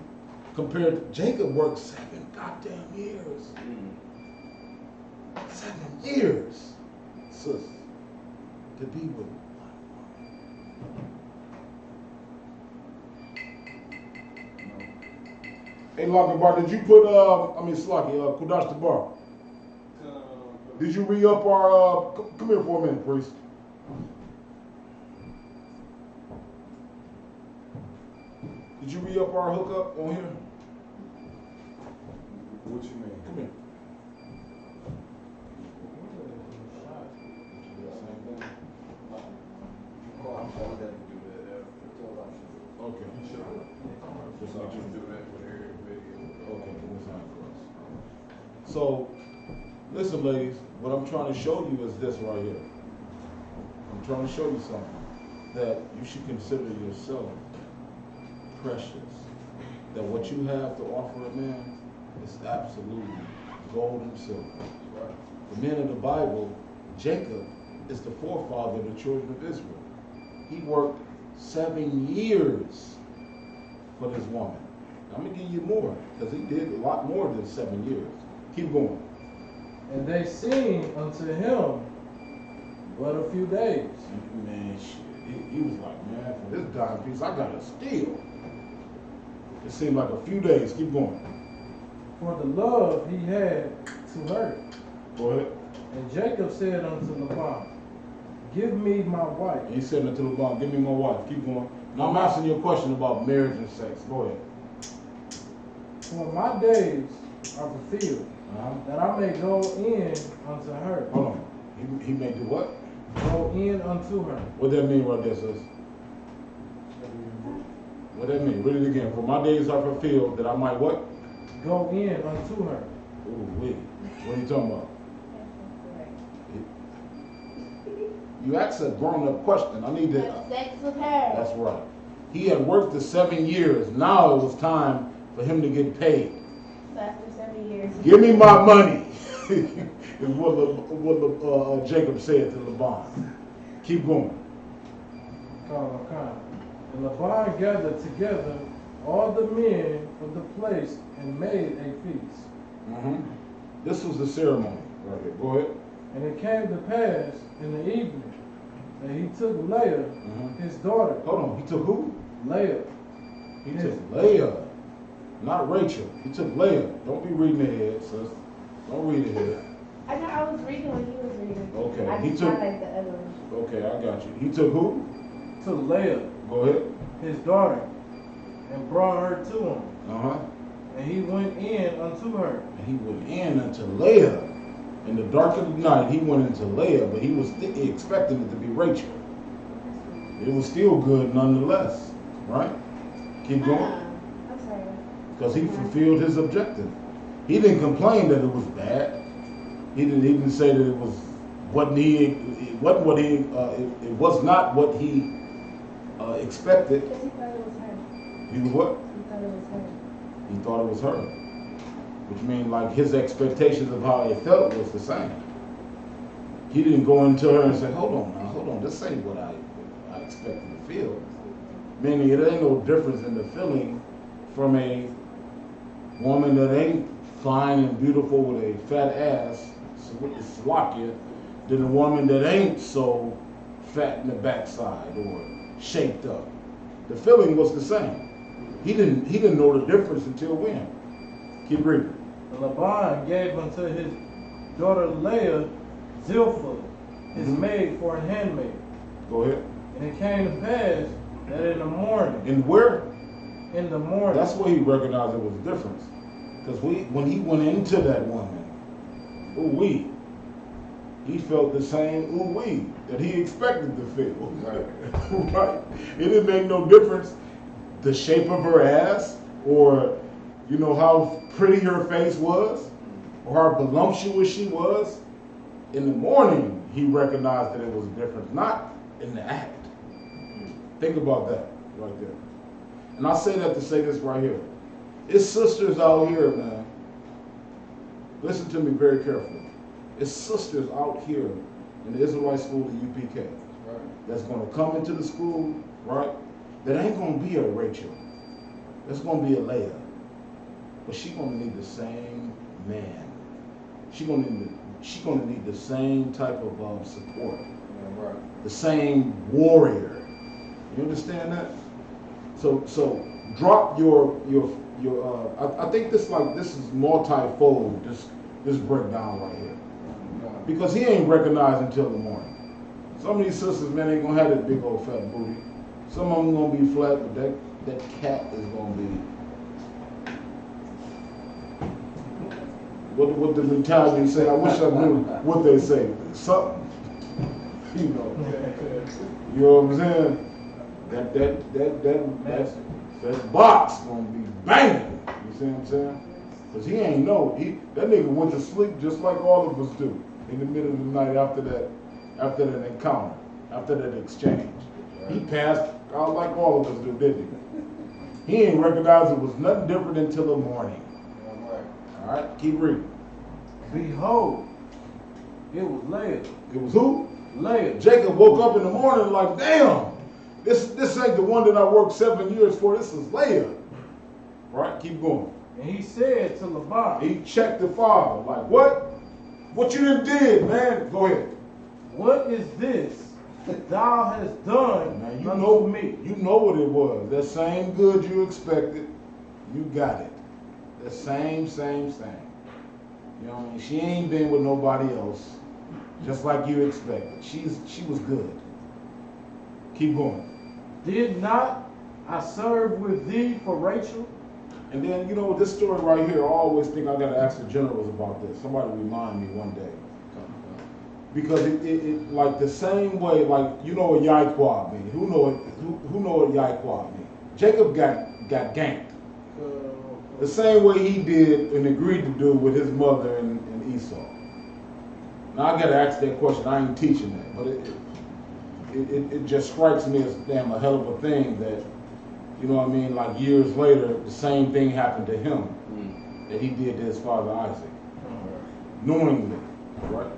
compared to Jacob worked 7 goddamn years. 7 years, sis, to be with one woman. Hey, Lockabar, did you put, Slaki, Kudash the bar? Did you re-up our, come here for a minute, priest. Did you re-up our hookup on here? What you mean? Come here. Okay. So, listen, ladies, what I'm trying to show you is this right here. I'm trying to show you something that you should consider yourself precious. That what you have to offer a man is absolutely gold and silver. The men of the Bible, Jacob is the forefather of the children of Israel. He worked 7 years for this woman. I'm gonna give you more, because he did a lot more than 7 years. Keep going. And they seemed unto him but a few days. Man, shit. He was like, man, for this dime piece, I gotta steal. It seemed like a few days. Keep going. For the love he had to her. Go ahead. And Jacob said unto Laban, give me my wife. And he said unto Laban, give me my wife. Keep going. Now I'm asking you a question about marriage and sex. Go ahead. For my days are fulfilled, that I may go in unto her. Hold on. He may do what? Go in unto her. What that mean right there, sis? What that mean? Read it again. For my days are fulfilled, that I might what? Go in unto her. Ooh, wait. What are you talking about? You asked a grown-up question. I need to. Have sex with her. That's right. He had worked the 7 years. Now it was time for him to get paid. So after 7 years. Give me my money. Is what Jacob said to Laban. Keep going. And Laban gathered together all the men of the place and made a feast. This was the ceremony right here. Go ahead. And it came to pass in the evening that he took Leah, his daughter. Hold on. He took who? Leah. He took Leah, not Rachel. He took Leah. Don't be reading ahead, sis. Don't read ahead. I know I was reading what he was reading. Okay. I He just took. highlighted the other one. Okay, I got you. He took who? Took Leah, Go ahead. his daughter, and brought her to him. Uh-huh. And he went in unto her. And he went in unto Leah. In the dark of the night, he went into Leah, but he was expecting it to be Rachel. It was still good nonetheless, right? Keep going. I'm sorry. Because he fulfilled his objective. He didn't complain that it was bad. He didn't even say that it was what it was not what he expected. Because he thought it was her. He was what? He thought it was her. He thought it was her. Which means like his expectations of how it felt was the same. He didn't go into her and say, hold on, this ain't what I expected to feel. Meaning it ain't no difference in the feeling from a woman that ain't fine and beautiful with a fat ass, Slovakia, than a woman that ain't so fat in the backside or shaped up. The feeling was the same. He didn't know the difference until when? Keep reading. And Laban gave unto his daughter Leah Zilpah, his maid, for an handmaid. Go ahead. And it came to pass that in the morning. In where? In the morning. That's where he recognized there was a difference. Because when he went into that woman, he felt the same that he expected to feel. Right. Right. It didn't make no difference the shape of her ass or how pretty her face was or how voluptuous she was. In the morning, he recognized that it was different, not in the act. Think about that right there. And I say that to say this right here. It's sisters out here, man. Listen to me very carefully. It's sisters out here in the Israelite school at UPK that's going to come into the school, right? That ain't going to be a Rachel. That's going to be a Leah. But she's going to need the same man. She's going to need the same type of support. The same warrior. You understand that? So drop your I think this is multifold, this breakdown right here. Because he ain't recognized until the morning. Some of these sisters, man, ain't gonna have that big old fat booty. Some of them gonna be flat, but that cat is gonna be what the Italians say. I wish I knew what they say. Something. You know what I'm saying? That box gonna be banging. You see what I'm saying? Because he ain't know. That nigga went to sleep just like all of us do in the middle of the night after that encounter, after that exchange. He passed out like all of us do, didn't he? He ain't recognized it was nothing different until the morning. All right, keep reading. Behold, it was Leah. It was who? Leah. Jacob woke up in the morning like, damn, this ain't the one that I worked 7 years for. This is Leah. Right? Keep going. And he said to Laban. He checked the father. Like, what? What you done did, man? Go ahead. What is this thou hast done Man, you unto know me? You know what it was. That same good you expected, you got it. The same. You know what I mean? She ain't been with nobody else, just like you expected. She was good. Keep going. Did not I serve with thee for Rachel? And then, you know, this story right here, I always think I gotta ask the generals about this. Somebody remind me one day. Because it like the same way, like, you know what Yahweh mean? Who know what Yahweh mean? Jacob got ganked. The same way he did and agreed to do with his mother and Esau. Now I gotta ask that question. I ain't teaching that, but it just strikes me as damn a hell of a thing that, you know what I mean, like years later, the same thing happened to him that he did to his father Isaac. Knowingly, right?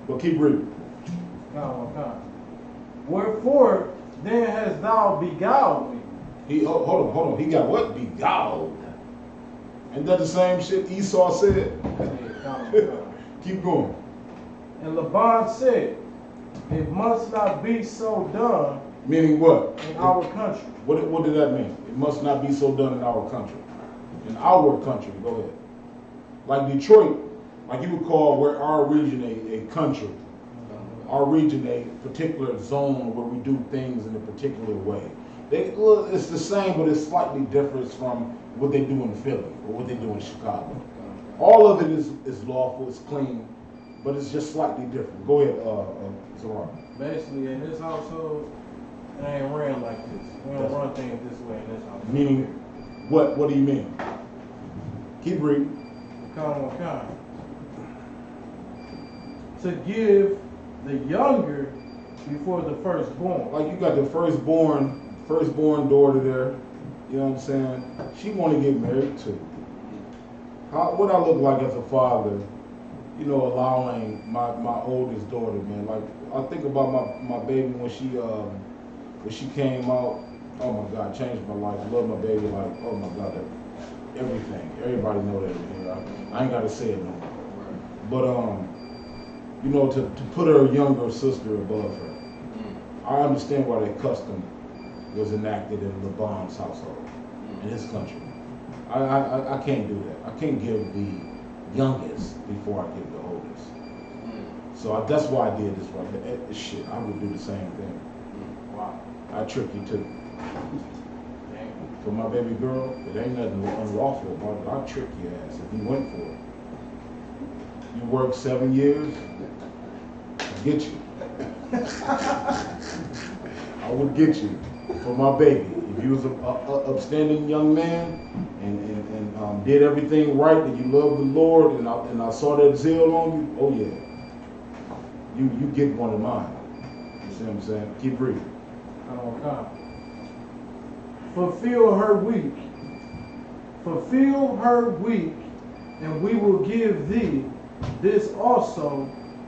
But keep reading. Wherefore then hast thou beguiled me? Hold on. He got what? Beguiled. Ain't that the same shit Esau said? Keep going. And Laban said, it must not be so done. Meaning what? In our country. What did that mean? It must not be so done in our country. In our country, go ahead. Like Detroit, like you would call where our region a country. Our region a particular zone where we do things in a particular way. It's the same, but it's slightly different from what they do in Philly or what they do in Chicago. All of it is lawful, it's clean, but it's just slightly different. Go ahead, Zara. Basically, in this household, it ain't ran like this. We don't run things this way in this household. Meaning, what do you mean? Keep reading. To give the younger before the firstborn. Like you got the firstborn daughter there. You know what I'm saying? She want to get married too. What I look like as a father, you know, allowing my oldest daughter, man. Like I think about my baby when she came out. Oh my God, changed my life. Love my baby like, oh my God, everything. Everybody know that in here. I ain't gotta say it no more. But you know, to put her younger sister above her. I understand why that custom was enacted in Laban's household, in his country. I can't do that. I can't give the youngest before I give the oldest. So that's why I did this right there. Shit, I would do the same thing. Wow. I trick you too. For my baby girl, it ain't nothing unlawful about it. I'll trick your ass if you went for it. You work 7 years, I'll get you. I would get you for my baby. If you was an upstanding young man and did everything right and you loved the Lord and I saw that zeal on you, oh yeah, you get one of mine. You see what I'm saying? Keep reading. Fulfill her week, and we will give thee this also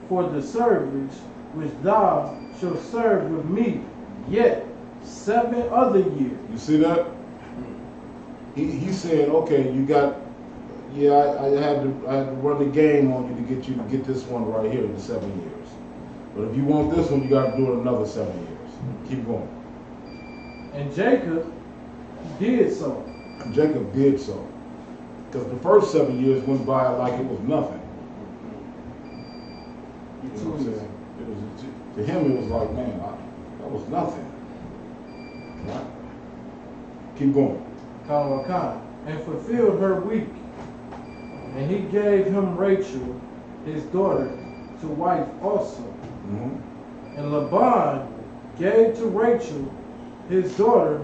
for the service which thou shalt serve with me yet 7 other years. You see that? He said, okay, you got, yeah, I had to run the game on you to get this one right here in 7 years. But if you want this one, you got to do it another 7 years. Keep going. And Jacob did so. Jacob did so. Because the first 7 years went by like it was nothing. You know what I'm saying? To him, it was like, man, that was nothing. Right? Keep going. And fulfilled her week. And he gave him Rachel, his daughter, to wife also. Mm-hmm. And Laban gave to Rachel, his daughter,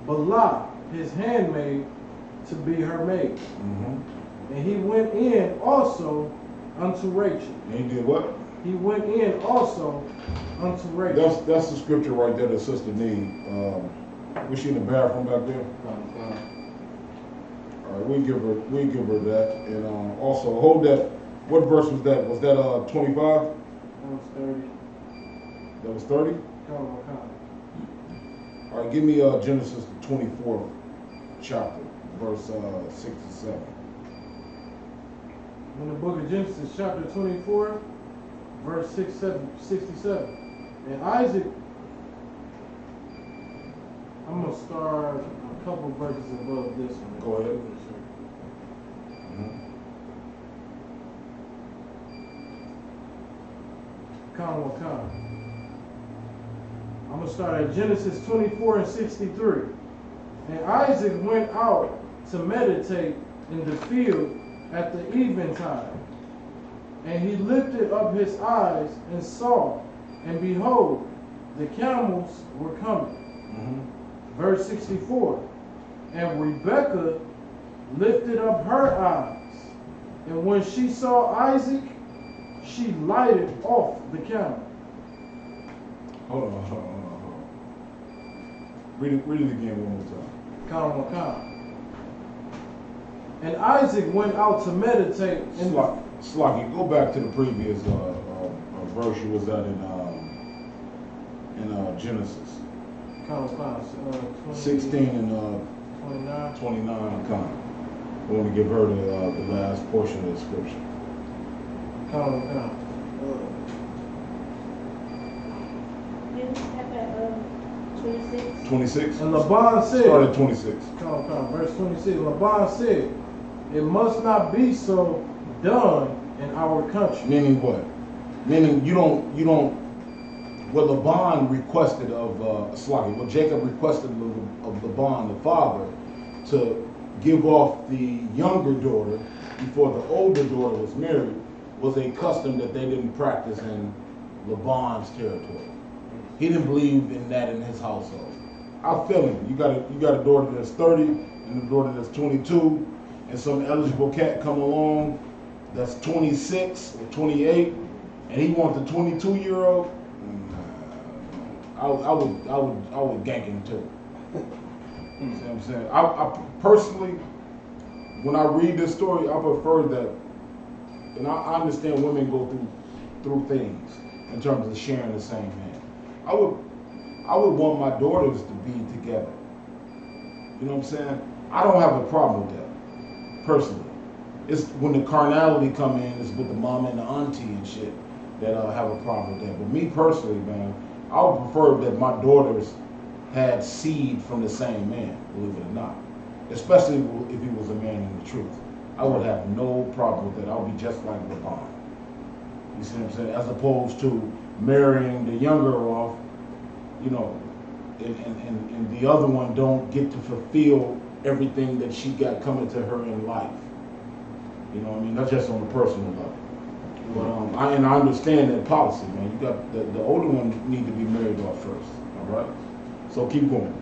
Bala, his handmaid, to be her maid. Mm-hmm. And he went in also unto Rachel. And he did what? He went in also unto Rachel. That's the scripture right there that sister need. Was she in the bathroom back there? All right, we give her that, and also hold that. What verse was that? Was that 25? That was 30. That was 30. All right, give me Genesis the 24th chapter, verse 6 to 7. in the book of Genesis, chapter 24, verse 67. And Isaac, I'm going to start a couple verses above this one. Go ahead. I'm going to start at Genesis 24 and 63. And Isaac went out to meditate in the field at the eventide. And he lifted up his eyes and saw, and behold, the camels were coming. Verse 64. And Rebekah lifted up her eyes, and when she saw Isaac, she lighted off the camel. Hold on. Read it again one more time. And Isaac went out to meditate in Slocky, go back to the previous verse you was at in Genesis. 16 and 29. I want to give her the last portion of the scripture. Yeah, 26. 26? And Laban said, start at 26. Verse 26. Laban said, it must not be so done in our country. Meaning what? Meaning you don't. What Laban requested of what Jacob requested of Laban, the father, to give off the younger daughter before the older daughter was married, was a custom that they didn't practice in Laban's territory. He didn't believe in that in his household. I feel him. You got a daughter that's 30 and a daughter that's 22, and some eligible cat come along that's 26 or 28, and he wants a 22-year-old. I would gank him too. See what I'm saying? I personally, when I read this story, I prefer that, and I understand women go through things in terms of sharing the same man. I would want my daughters to be together. You know what I'm saying? I don't have a problem with that, personally. It's when the carnality come in, it's with the mama and the auntie and shit that I have a problem with that. But me personally, man, I would prefer that my daughters had seed from the same man, believe it or not. Especially if he was a man in the truth. I would have no problem with that. I would be just like Laban. You see what I'm saying? As opposed to marrying the younger off, you know, and the other one don't get to fulfill everything that she got coming to her in life. You know what I mean? That's just on a personal level. But I understand that policy, man. You got the older one need to be married off first. All right? So keep going.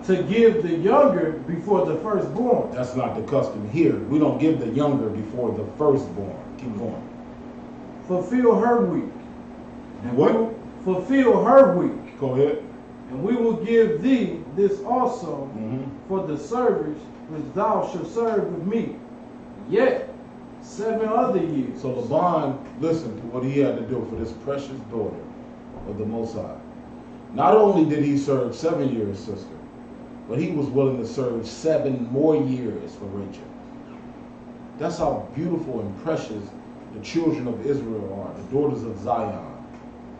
To give the younger before the firstborn. That's not the custom here. We don't give the younger before the firstborn. Keep going. Fulfill her week. And what? Fulfill her week. Go ahead. And we will give thee this also for the service which thou shalt serve with me. Yet 7 other years. So Laban listened to what he had to do for this precious daughter of the Most High. Not only did he serve 7 years, sister, but he was willing to serve 7 more years for Rachel. That's how beautiful and precious the children of Israel are, the daughters of Zion,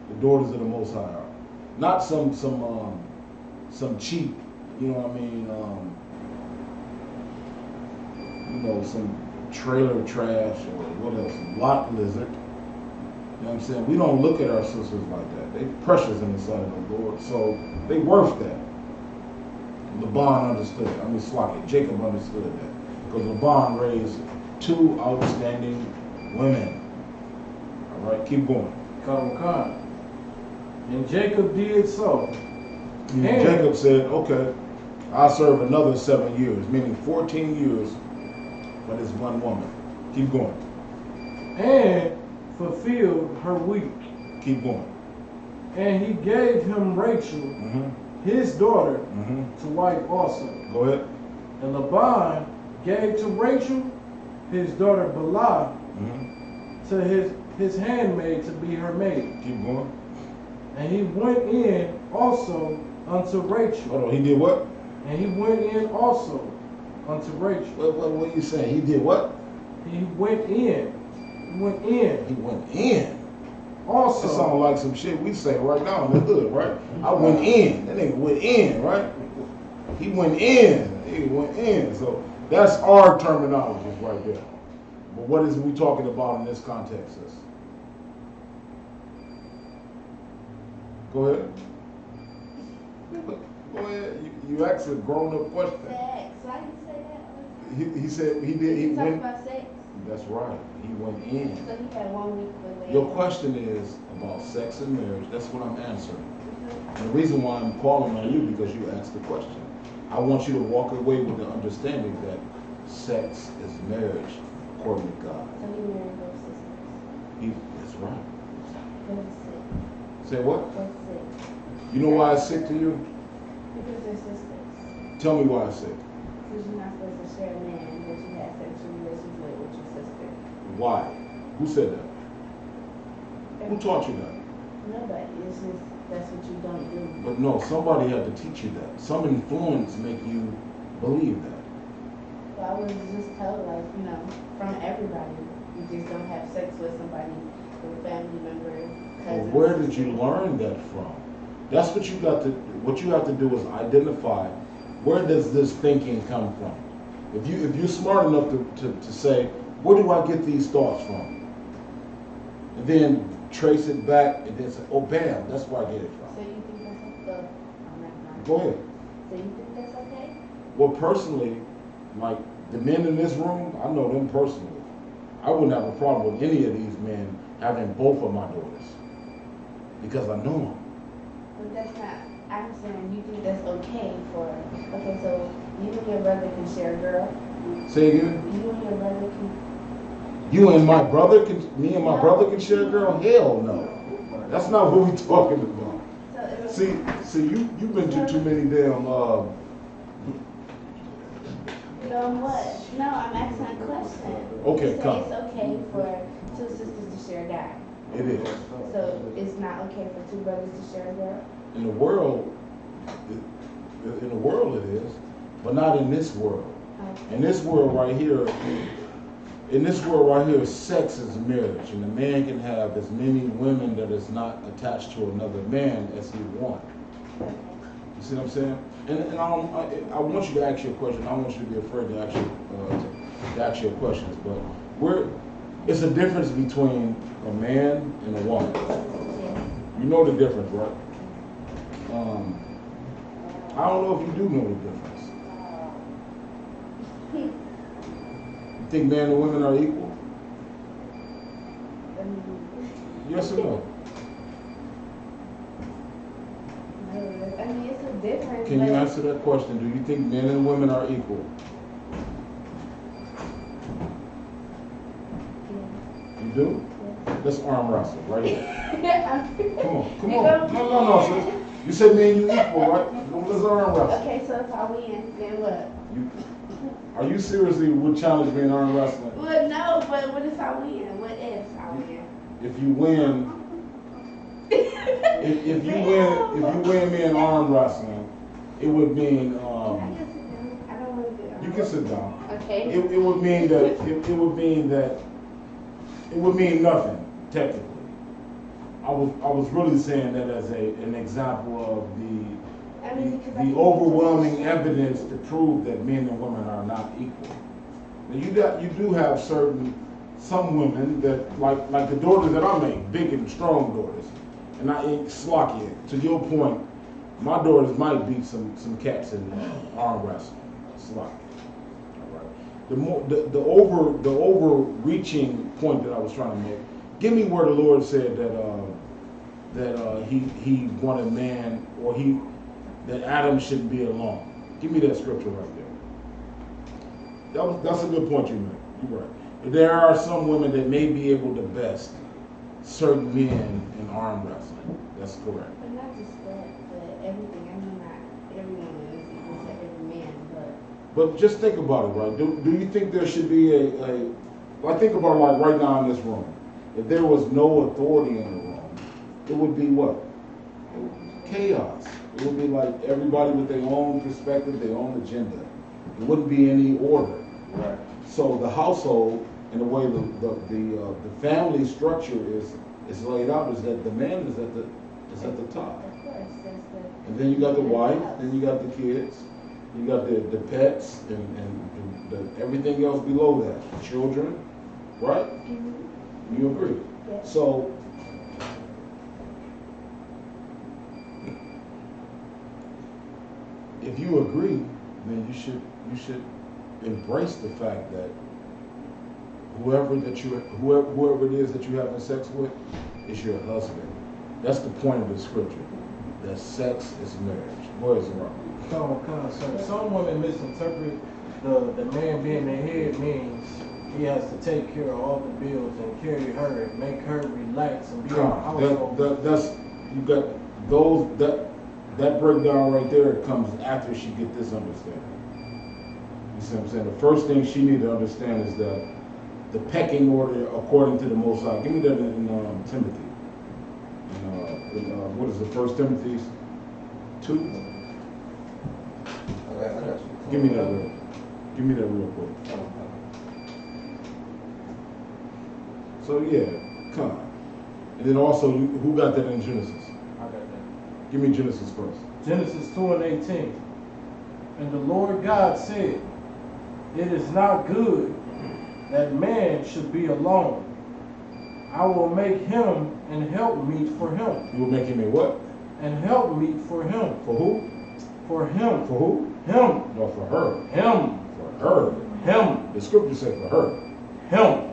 the daughters of the Most High are. Not some cheap, you know what I mean, some trailer trash or what else, lot lizard. You know what I'm saying? We don't look at our sisters like that. They precious in the sight of the Lord, so they worth that. Laban understood it. I mean, Slocky, Jacob understood that. Because Laban raised 2 outstanding women. All right, keep going. And Jacob did so. And Jacob said, okay, I'll serve another 7 years, meaning 14 years for this one woman. Keep going. And fulfilled her week. Keep going. And he gave him Rachel, his daughter, to wife also. Go ahead. And Laban gave to Rachel his daughter Bilhah to his handmaid to be her maid. Keep going. And he went in also unto Rachel. Hold on, he did what? And he went in also unto Rachel. What are you saying? He did what? He went in. He went in. He went in. Also, That sounds like some shit we say right now in the hood, right? I went in. That nigga went in, right? He went in. He went in. So that's our terminology right there. But what is we talking about in this context, sis? Go ahead. Go ahead. You asked a grown-up question. Sex. Why you say that? He said he did. He You talking went. about sex? That's right. He went in. So he had 1 week with Your question is about sex and marriage. That's what I'm answering. And the reason why I'm calling on you because you asked the question. I want you to walk away with the understanding that sex is marriage according to God. So he married both sisters. That's right. That's sick. Say what? That's sick. You know why it's sick to you? Because they're sisters. Tell me why it's sick. Because you're not supposed to share a man that you had sexual relations with your sister. Why? Who said that? Who taught you that? Nobody. It's just that's what you don't do. But no, somebody had to teach you that. Some influence make you believe that. Well, I was just told, like, you know, from everybody, you just don't have sex with somebody, with a family member, Well, cousin. where did you learn that from? That's what you got to. What you have to do is identify where does this thinking come from. If you're smart enough to say, where do I get these thoughts from? And then trace it back and then say, oh bam, that's where I get it So from. you think that's okay? Go ahead. So you think that's okay? Well, personally, like the men in this room, I know them personally. I wouldn't have a problem with any of these men having both of my daughters because I know them. But that's not, I'm saying you think that's okay for, okay, so you and your brother can share a girl? Say again? You and your brother can, You and my brother can, me and my brother can share a girl? Hell no. That's not what we talking about. so See, you've been to too many damn, no, what? No, I'm asking a question. Okay, You say come. it's okay for two sisters to share a guy. It is. So it's not okay for two brothers to share a girl? In the world, it is, but not in this world. Okay. In this world right here, sex is marriage, and a man can have as many women that is not attached to another man as he wants. You see what I'm saying? And I want you to ask your question. I don't want you to be afraid to ask your questions. But it's a difference between a man and a woman. You know the difference, right? I don't know if you do know the difference. You think men and women are equal? Yes or no? I mean, it's a difference. Can you answer that question? Do you think men and women are equal? Yeah. You do? Yeah. Let's arm wrestle right here. Come on. No, sis. You said me and you equal, right? Let's arm wrestle. Okay, so if I win, then what? Are you seriously would challenge me in arm wrestling? Well, no, but what if I win? What if I win? If you win, if you win me in arm wrestling, it would mean I can sit down. I don't want to do it. you can sit down. Okay. It would mean that it would mean nothing technically. I was really saying that as an example of the overwhelming evidence to prove that men and women are not equal. Now you do have some women that like the daughters that I make, big and strong daughters, and I ain't slocky. To your point, my daughters might beat some cats in arm wrestling, slocky. All right. The overreaching point that I was trying to make. Give me where the Lord said that he wanted man or that Adam shouldn't be alone. Give me that scripture right there. That's a good point you made. You're right. There are some women that may be able to best certain men in arm wrestling. That's correct. But not just that, but everything. I mean, not every woman is equal to every man, But just think about it, right? Do you think there should be I think about like right now in this room. If there was no authority in the room, it would be what? Chaos. It would be like everybody with their own perspective, their own agenda. It wouldn't be any order. Right. So the household and the way the family structure is laid out is that the man is at the top. Of course, that's the. And then you got the wife, then you got the kids, you got the pets, and everything else below that, the children, right? Mm-hmm. You agree? Yes. So, if you agree, then you should embrace the fact that whoever it is that you're having sex with is your husband. That's the point of the scripture. That sex is marriage. Go ahead, Zara. So some women misinterpret the man being the head means he has to take care of all the bills and carry her and make her relax and be on household. That breakdown right there comes after she get this understanding. You see what I'm saying? The first thing she need to understand is that the pecking order according to the Most High. Give me that in Timothy. What is it? 1 Timothy 2. Okay, I got you. Give me that real quick. So yeah, come. And then also, who got that in Genesis? I got that. Give me Genesis first. Genesis 2:18. And the Lord God said, it is not good that man should be alone. I will make him an helpmeet for him. You will make him a what? An helpmeet for him. For who? For him. For who? Him. No, for her. Him. For her. Him. The scripture said for her. Him.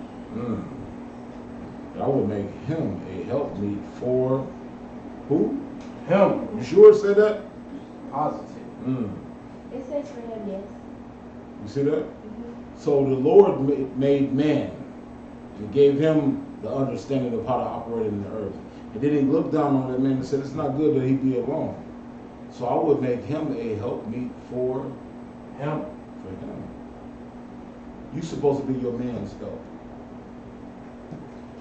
I will make him a helpmeet for who? Him. You sure it said that? Positive. It says for him, yes. You see that? Mm-hmm. So the Lord made man and gave him the understanding of how to operate in the earth. And then he looked down on that man and said, it's not good that he be alone. So I would make him a helpmeet for him. For him. You supposed to be your man's help.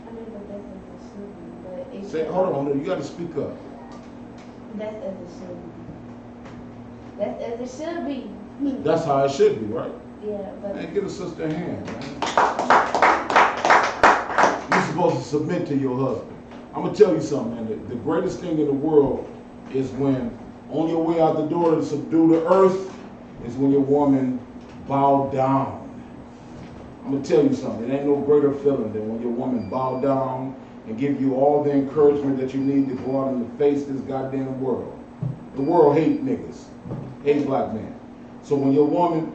I mean, but that's as it should be. But it Say, hold on, you got to speak up. That's as it should be. That's as it should be. That's how it should be, right? Yeah, but. Man, give a sister a hand, man. You're supposed to submit to your husband. I'm going to tell you something, man. The greatest thing in the world is when on your way out the door to subdue the earth is when your woman bow down. I'm going to tell you something. It ain't no greater feeling than when your woman bow down and give you all the encouragement that you need to go out and face this goddamn world. The world hate niggas, hate black men. So when your woman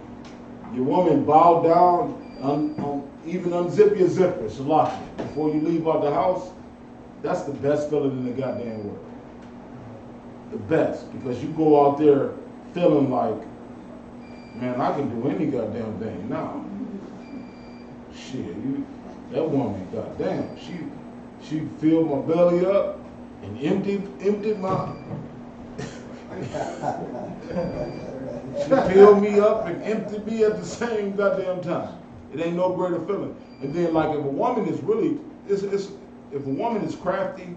bow down, even unzip your zipper, shalak it, before you leave out the house, that's the best feeling in the goddamn world. The best, because you go out there feeling like, man, I can do any goddamn thing now. Shit, that woman, goddamn, she filled my belly up and emptied my. She filled me up and emptied me at the same goddamn time. It ain't no greater feeling. And then, like, if a woman is really, if a woman is crafty,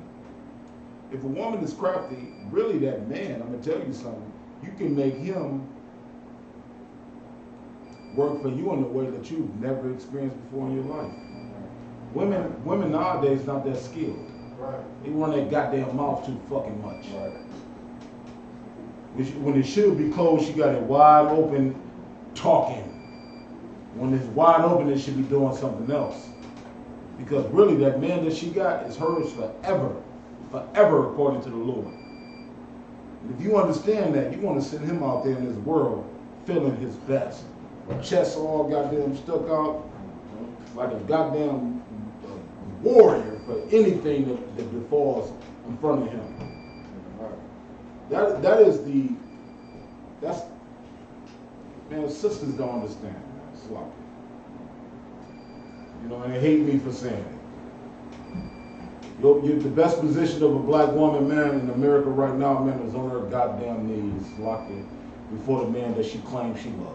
really that man, I'm gonna tell you something. You can make him work for you in a way that you've never experienced before in your life. Women nowadays not that skilled. Right. They run their goddamn mouth too fucking much. Right. When it should be closed, she got it wide open, talking. When it's wide open, it should be doing something else. Because really, that man that she got is hers forever, forever, according to the Lord. And if you understand that, you want to send him out there in this world feeling his best. Chest all goddamn stuck out, like a goddamn warrior for anything that befalls in front of him. That's man, sisters don't understand, man. It's like, you know, and they hate me for saying it. You're the best position of a black woman, man, in America right now, man, is on her goddamn knees, locked in before the man that she claims she loves.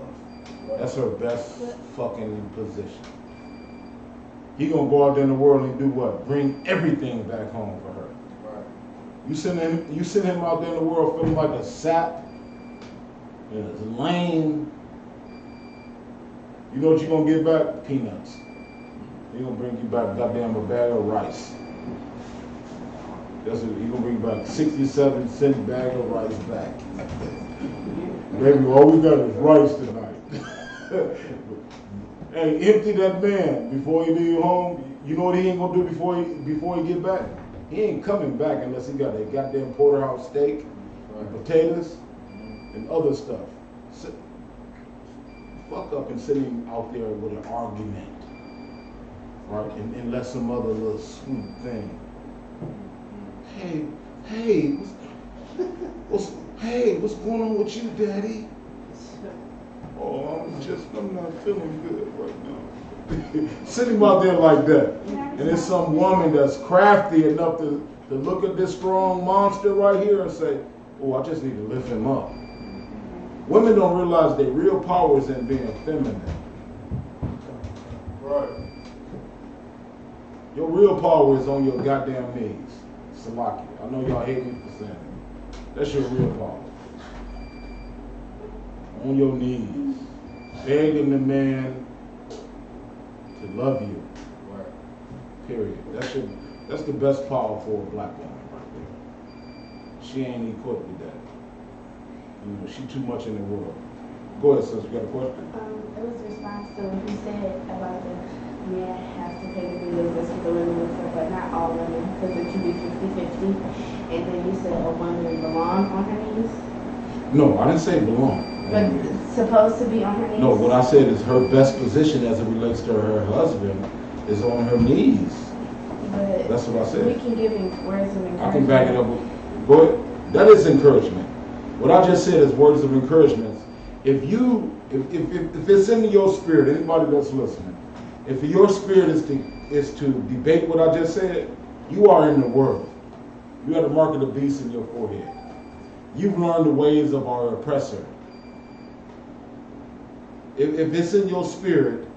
That's her best fucking position. He gonna go out there in the world and do what? Bring everything back home for her. Right. You send him out there in the world feeling like a sap, and lame. You know what you're gonna get back? Peanuts. He gonna bring you back goddamn a bag of rice. That's what he gonna bring back 67-cent bag of rice back. Baby, all we got is rice tonight. Hey, empty that man before he leave home. You know what he ain't gonna do before he get back? He ain't coming back unless he got a goddamn porterhouse steak and potatoes and other stuff. Fuck up and sitting out there with an argument, right? And let some other little sweet thing. Hey, what's going on with you, Daddy? Oh, I'm not feeling good right now. Sitting out there like that. And it's some woman that's crafty enough to look at this strong monster right here and say, oh, I just need to lift him up. Women don't realize their real power is in being feminine. Right. Your real power is on your goddamn knees. Salaki. I know y'all hate me for saying it. That's your real power. On your knees. Begging the man to love you. Right. Period. That's the best power for a black woman right there. She ain't equipped with that. You know, she too much in the world. Go ahead, sis. You got a question? It was a response to what you said about the men have to pay the bills, that's what the women look for, but not all women, because it can be 50-50. And then you said a woman belong on her knees? No, I didn't say belong. But it's supposed to be on her knees? No, what I said is her best position as it relates to her husband is on her knees. But that's what I said. We can give him words of encouragement. I can back it up with, go ahead. That is encouragement. What I just said is words of encouragement. If it's in your spirit, anybody that's listening, if your spirit is to debate what I just said, you are in the world. You have the mark of the beast in your forehead. You've learned the ways of our oppressor. If it's in your spirit,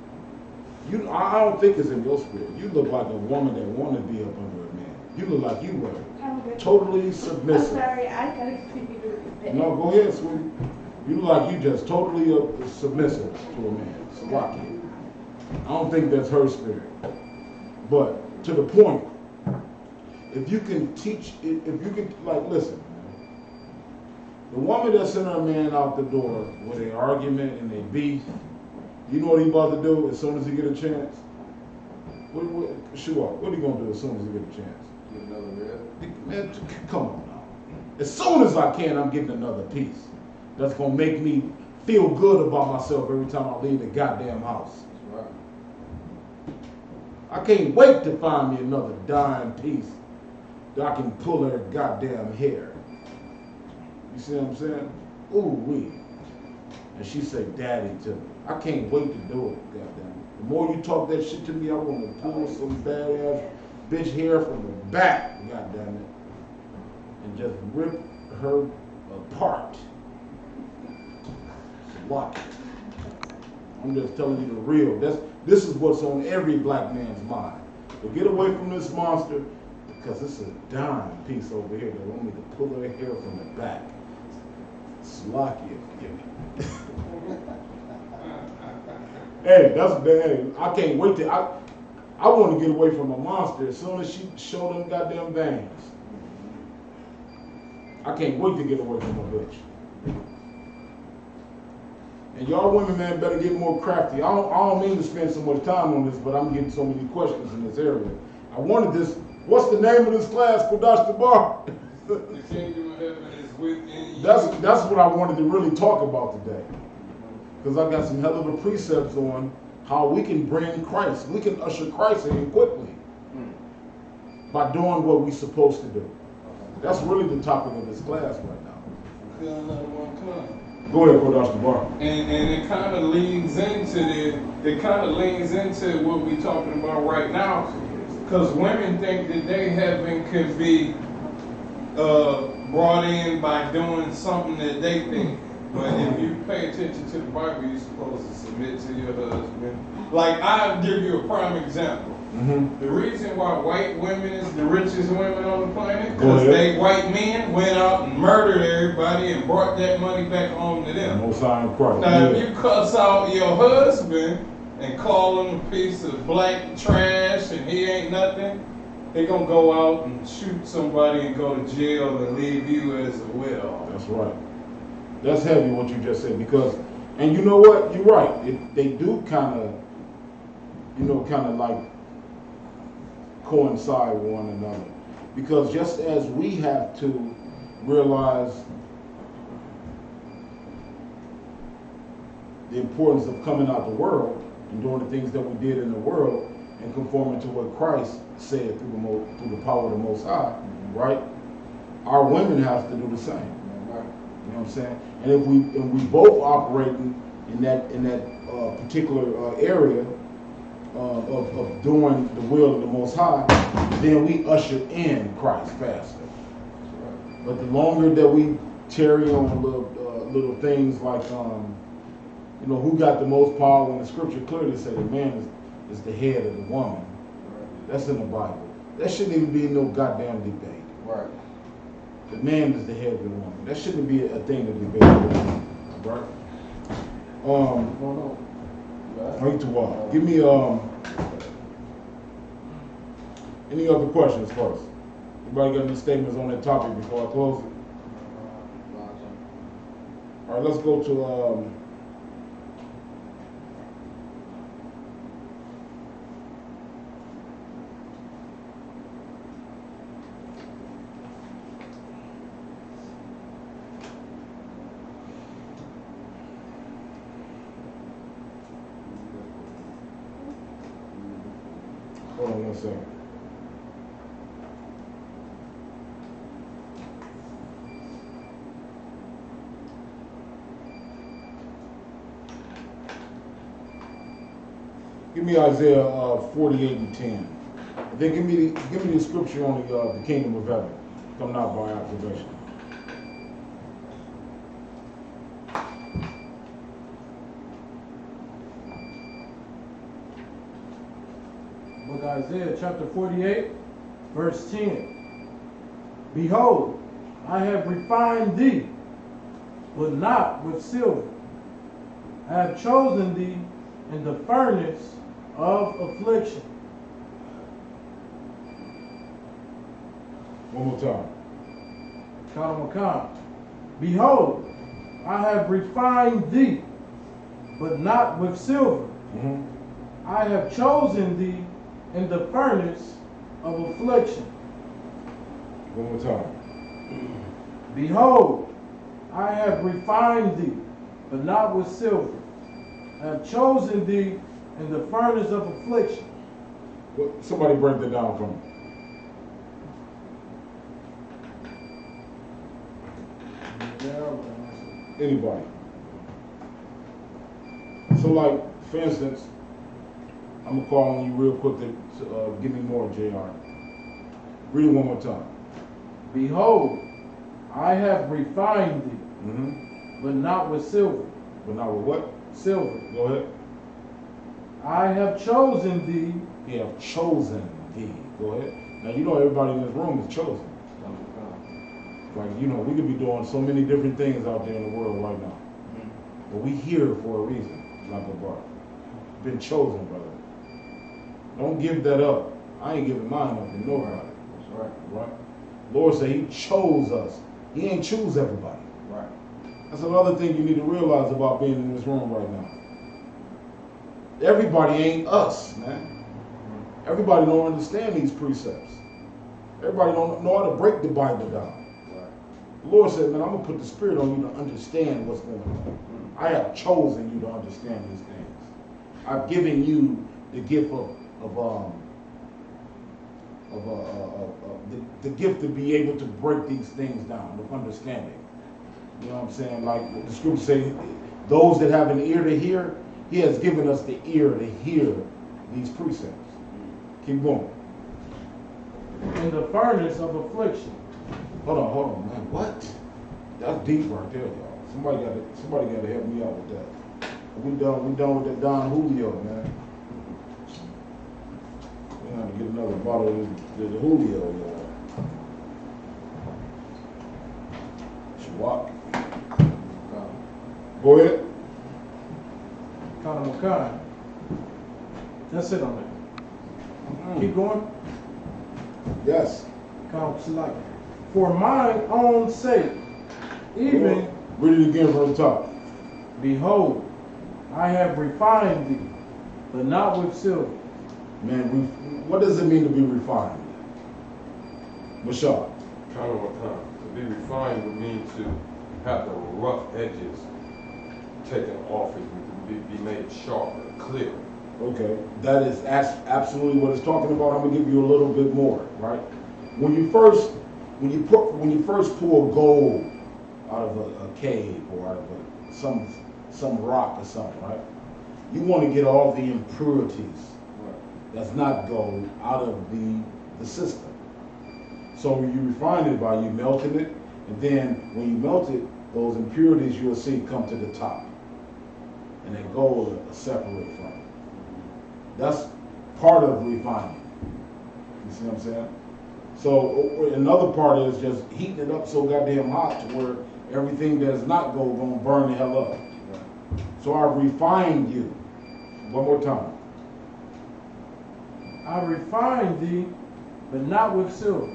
I don't think it's in your spirit. You look like a woman that wanted to be up under a man. You look like you were totally submissive. I'm sorry, I gotta continue to repeat. No, go ahead, sweetie. You look like you just totally submissive to a man. Salaki. I don't think that's her spirit. But to the point, if you can teach, if you can, like, listen, the woman that sent her man out the door with an argument and they beef, you know what he about to do as soon as he get a chance? What are you going to do as soon as he get a chance? Get another rib. Man, come on now. As soon as I can, I'm getting another piece. That's going to make me feel good about myself every time I leave the goddamn house. That's right. I can't wait to find me another dime piece that I can pull her goddamn hair. You see what I'm saying? Ooh wee. And she say daddy to me. I can't wait to do it, goddamn it. The more you talk that shit to me, I want to pull some badass bitch hair from the back, goddamn it, and just rip her apart. Watch. I'm just telling you the real. This is what's on every black man's mind. But get away from this monster, because it's a dime piece over here. They want me to pull her hair from the back. Slocky, if you Hey, I can't wait to. I want to get away from a monster as soon as she showed them goddamn veins. I can't wait to get away from a bitch. And y'all women, man, better get more crafty. I don't mean to spend so much time on this, but I'm getting so many questions in this area. I wanted this. What's the name of this class, Kodash Tabar? The kingdom of heaven is within you. That's what I wanted to really talk about today. Because I got some hell of a precepts on how we can bring Christ. We can usher Christ in quickly by doing what we're supposed to do. That's really the topic of this class right now. Go ahead, Kodash Tabar. And it kind of leans into what we're talking about right now, because women think that they heaven could be brought in by doing something that they think. But if you pay attention to the Bible, you're supposed to submit to your husband. Like, I'll give you a prime example. Mm-hmm. The reason why white women is the richest women on the planet, because they white men went out and murdered everybody and brought that money back home to them. No sign of Christ. Now, if you cuss out your husband, and call him a piece of black trash and he ain't nothing, they gonna go out and shoot somebody and go to jail and leave you as a widow. That's right. That's heavy what you just said, because, and you know what, you're right. They do kind of like coincide with one another, because just as we have to realize the importance of coming out the world and doing the things that we did in the world and conforming to what Christ said through the power of the Most High, right? Our women have to do the same. You know what I'm saying? And if we both operating in that particular area of doing the will of the Most High, then we usher in Christ faster. But the longer that we tarry on little things like who got the most power, when the scripture clearly said the man is the head of the woman. That's in the Bible. That shouldn't even be no goddamn debate. Right. The man is the head of the woman. That shouldn't be a thing to debate about. Right? Give me any other questions first? Anybody got any statements on that topic before I close it? All right, let's go to hold on one second. Give me Isaiah 48 and 10. And then give me the scripture on the kingdom of heaven coming out by observation. Book of Isaiah chapter 48, verse 10. Behold, I have refined thee, but not with silver. I have chosen thee in the furnace of affliction. One more time. Kanamakam. Behold, I have refined thee, but not with silver. Mm-hmm. I have chosen thee in the furnace of affliction. One more time. Behold, I have refined thee, but not with silver. I have chosen thee in the furnace of affliction. Well, somebody break that down for me. Anybody. So like, for instance, I'm gonna call on you real quick to give me more, JR. Read it one more time. Behold, I have refined thee, Mm-hmm. but not with silver. But not with what? Silver. Go ahead. I have chosen thee. He have chosen thee. Go ahead. Now you know everybody in this room is chosen. Like, we could be doing so many different things out there in the world right now. But we here for a reason, like a bar. Been chosen, brother. Don't give that up. I ain't giving mine up to nobody. That's right. Right? Lord said he chose us. He ain't choose everybody. Right. That's another thing you need to realize about being in this room right now. Everybody ain't us, man. Everybody don't understand these precepts. Everybody don't know how to break the Bible down. The Lord said, man, I'm going to put the Spirit on you to understand what's going on. I have chosen you to understand these things. I've given you the gift the gift to be able to break these things down, of understanding. You know what I'm saying? Like the scripture says, those that have an ear to hear, he has given us the ear to hear these precepts. Keep going. In the furnace of affliction. Hold on, man. What? That's deep right there, y'all. Somebody got to help me out with that. We done with that Don Julio, man. We have to get another bottle of the Julio, y'all. Shawak. Go ahead. Kanamakam. That's it on that. Keep going. Yes. Count select. For mine own sake, even read it again from the top. Behold, I have refined thee, but not with silver. Man, what does it mean to be refined? Mashal. Count it one time. To be refined would mean to have the rough edges taken off and be made sharper, clearer. Okay, that is absolutely what it's talking about. I'm gonna give you a little bit more, right? When you first pull gold out of a cave or out of some rock or something, right? You want to get all the impurities that's not gold out of the system. So you refine it by you melting it, and then when you melt it, those impurities you'll see come to the top, and then gold will separate from it. That's part of refining. You see what I'm saying? So another part is just heating it up so goddamn hot to where everything that's not gold gonna burn the hell up. So I refined you. One more time. I refined thee, but not with silver.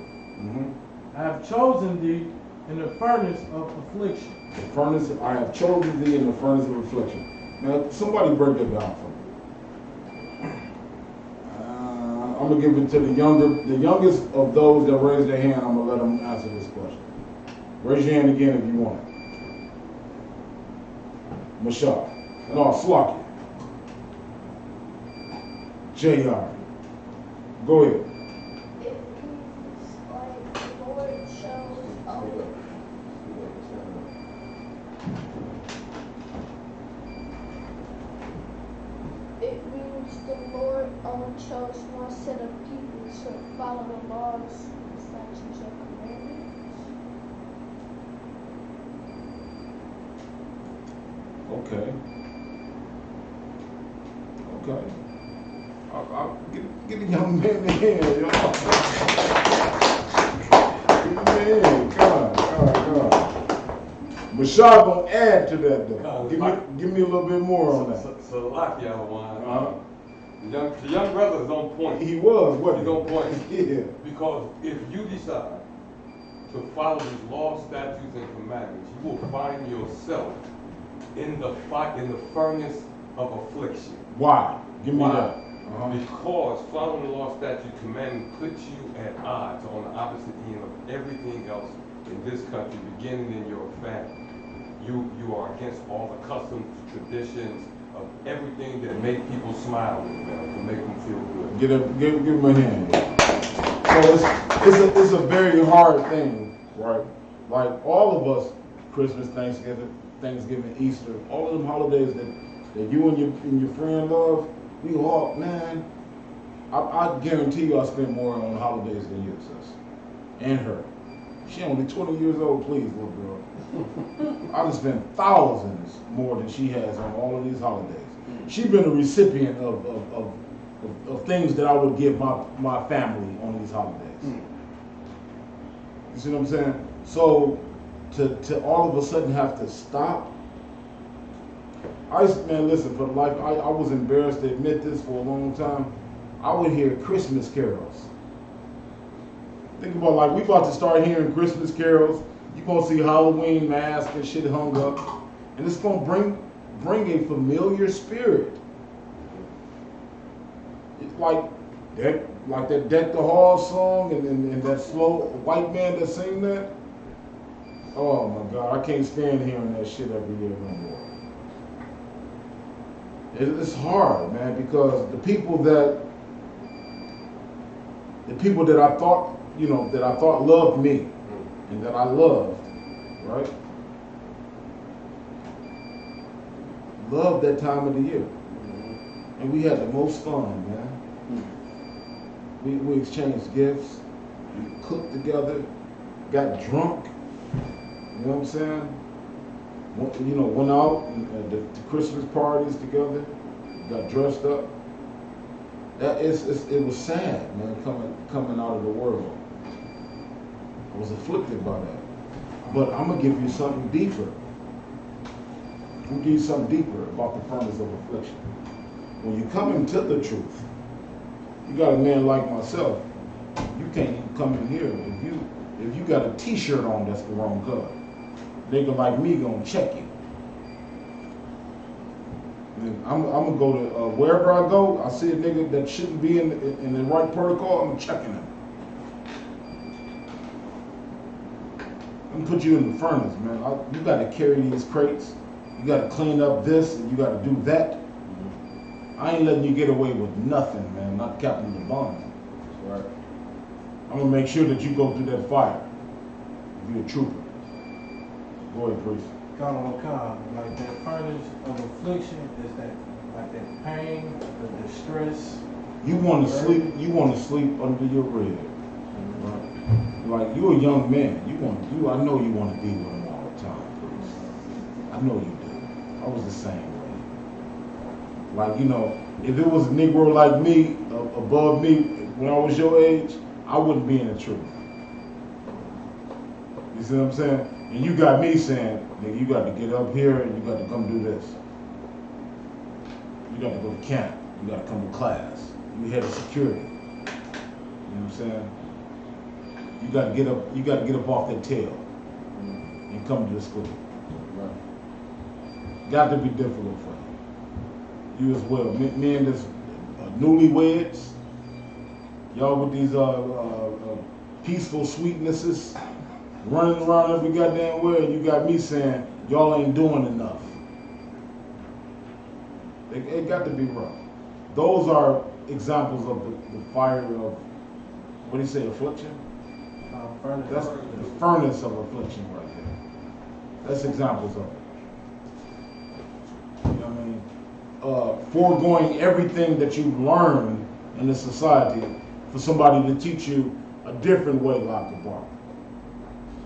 I have chosen thee in the furnace of affliction. The furnace, I have chosen thee in the furnace of affliction. Now, somebody break that down for me. I'm gonna give it to the youngest of those that raise their hand. I'm gonna let them answer this question. Raise your hand again if you want it. Mashal. No, Slocky. JR. Go ahead. It means the Lord chose one set of people to follow the laws, statutes, and commandments. Okay. I'll get a young man in here, y'all. Get him in. Come on. Mashal gonna add to that though. Give me a little bit more on that. So like the other one. The young brother is on point. He was, wasn't he? He's on point. Yeah. Because if you decide to follow these laws, statutes, and commandments, you will find yourself in the furnace of affliction. Why? Give me that. Because following the law, statute, commandment puts you at odds on the opposite end of everything else in this country, beginning in your family. You are against all the customs, traditions of everything that make people smile with them, to make them feel good. Give him a hand. So it's a very hard thing, right? Like all of us, Christmas, Thanksgiving, Easter, all of them holidays that you and your friend love, we all, man, I guarantee you I spend more on holidays than you, sis. And her. She only 20 years old, please, little girl. I just spent thousands more than she has on all of these holidays. She's been a recipient of things that I would give my family on these holidays. You see what I'm saying? So to all of a sudden have to stop. Man, listen, for life, I was embarrassed to admit this for a long time. I would hear Christmas carols. Think about, like, we about to start hearing Christmas carols. You're gonna see Halloween masks and shit hung up, and it's gonna bring a familiar spirit. It's like that Deck the Hall song and that slow white man that sing that. Oh my God, I can't stand hearing that shit every year no more. It's hard, man, because the people that I thought, that I thought loved me and that I loved, right? Loved that time of the year. And we had the most fun, man. We exchanged gifts, we cooked together, got drunk, you know what I'm saying? Went out to Christmas parties together, got dressed up. It was sad, man, coming out of the world. I was afflicted by that. But I'm gonna give you something deeper. I'm gonna give you something deeper about the furnace of affliction. When you come into the truth, You got a man like myself, you can't even come in here if you got a t-shirt on that's the wrong color. Nigga like me gonna check you. And I'm gonna go to wherever I go. I see a nigga that shouldn't be in the right protocol. I'm checking him. I'm gonna put you in the furnace, man. You got to carry these crates. You got to clean up this, and you got to do that. I ain't letting you get away with nothing, man. Not Captain LeBond. Right. I'm gonna make sure that you go through that fire. If you're a trooper. Go ahead, priest. Like that furnace of affliction is that, like that pain, the distress. You want to sleep. You want to sleep under your rib. Right? Like you're a young man. I know you want to be with him all the time, priest. I know you do. I was the same way. Like if it was a Negro like me, above me, when I was your age, I wouldn't be in the truth. You see what I'm saying? And you got me saying, nigga, you got to get up here and you got to come do this. You got to go to camp. You got to come to class. You head of security. You know what I'm saying? You got to get up. You got to get up off that tail and come to the school. Right. Got to be difficult for you. You as well. Me and this newlyweds. Y'all with these peaceful sweetnesses. Running around every goddamn where, and you got me saying, y'all ain't doing enough. It got to be rough. Those are examples of the fire of, what do you say, affliction? Furnace. That's the furnace of affliction right there. That's examples of it. You know what I mean? Foregoing everything that you've learned in this society for somebody to teach you a different way, like the bar.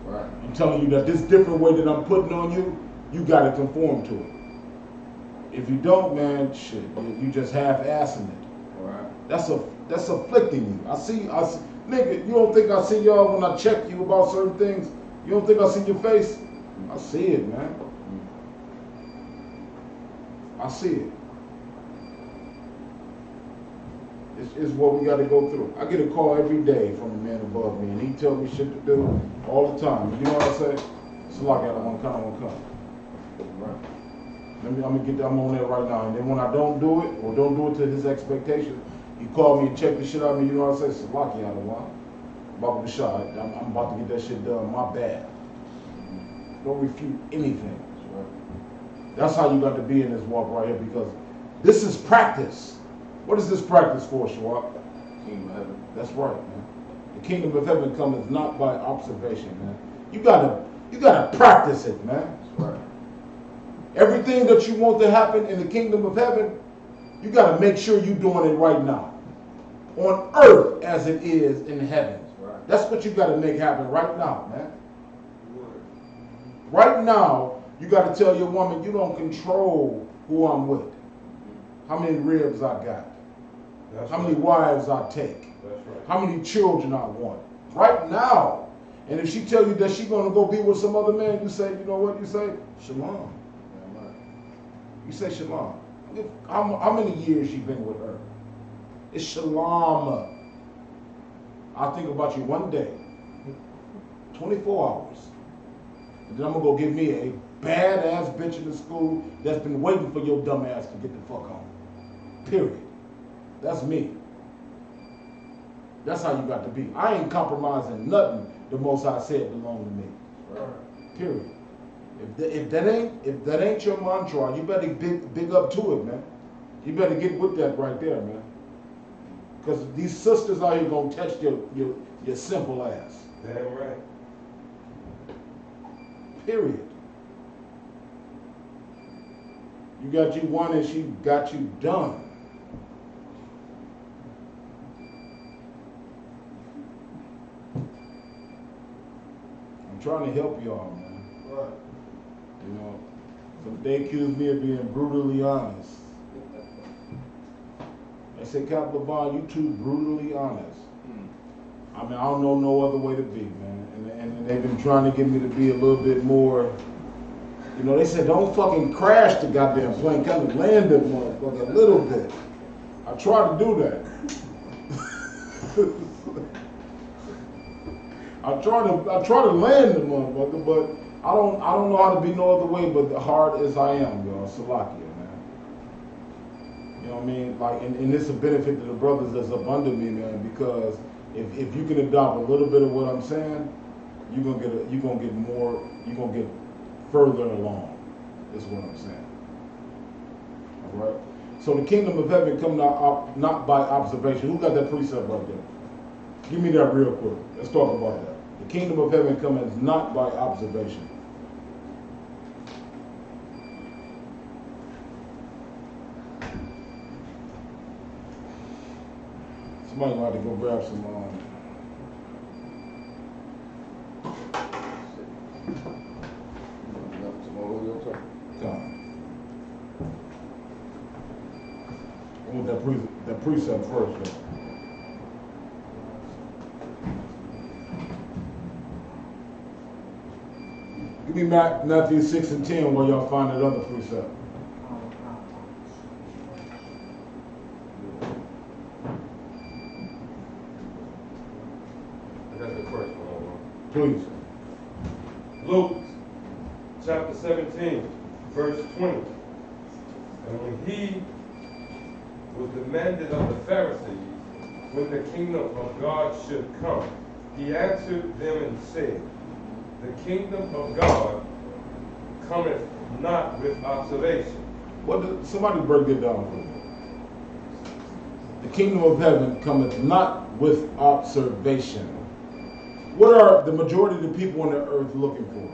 Right. I'm telling you that this different way that I'm putting on you, you got to conform to it. If you don't, man, shit, you just half-assing it. Right. That's afflicting you. I see, nigga, you don't think I see y'all when I check you about certain things? You don't think I see your face? I see it, man. I see it. It's what we got to go through. I get a call every day from a man above me, and he tells me shit to do all the time. You know what I say? It's like I don't want to come. Right. I'm on that right now. And then when I don't do it, or don't do it to his expectation, he called me and checked the shit out of me. You know what I say? It's lucky I don't want. About the shot. I'm about to get that shit done. My bad. Don't refute anything. That's how you got to be in this walk right here, because this is practice. What is this practice for, Shawak? Kingdom of heaven. That's right, man. The kingdom of heaven comes not by observation, man. You gotta practice it, man. That's right. Everything that you want to happen in the kingdom of heaven, you gotta make sure you're doing it right now. On earth as it is in heaven. Right. That's what you gotta make happen right now, man. Right now, you gotta tell your woman you don't control who I'm with. How many ribs I got. That's how many wives I take. That's right. How many children I want. Right now. And if she tell you that she's going to go be with some other man, you say, you know what you say? Shalom. You say shalom. How many years you been with her? It's shalom. I'll think about you one day. 24 hours. And then I'm going to go get me a badass bitch in the school that's been waiting for your dumb ass to get the fuck home. Period. That's me. That's how you got to be. I ain't compromising nothing the Most High said belong to me. Right. Period. If that ain't your mantra, you better big up to it, man. You better get with that right there, man. Because these sisters out here gonna test your simple ass. Damn right. Period. You got you one and she got you done. I'm trying to help y'all, man. Right. You know, they accuse me of being brutally honest. They say, Captain LeBron, you too brutally honest. I mean, I don't know no other way to be, man. And they've been trying to get me to be a little bit more. You know, they said, don't fucking crash the goddamn plane, kind of land that motherfucker a little bit. I try to do that. I try to land the motherfucker, but I don't know how to be no other way but hard as I am, y'all. Salakia, man. You know what I mean? Like, and it's a benefit to the brothers that's up under me, man, because if you can adopt a little bit of what I'm saying, you're gonna get further along. Is what I'm saying. All right. So the kingdom of heaven come not by observation. Who got that precept right there? Give me that real quick. Let's talk about that. The kingdom of heaven cometh not by observation. Somebody gonna have to go grab some time. I want that precept first, though. Give me Matthew 6 and 10 where y'all find that other precept. I got the first one. Please. Luke chapter 17, verse 20. And when he was demanded of the Pharisees when the kingdom of God should come, he answered them and said, the kingdom of God cometh not with observation. Somebody break it down for me. The kingdom of heaven cometh not with observation. What are the majority of the people on the earth looking for?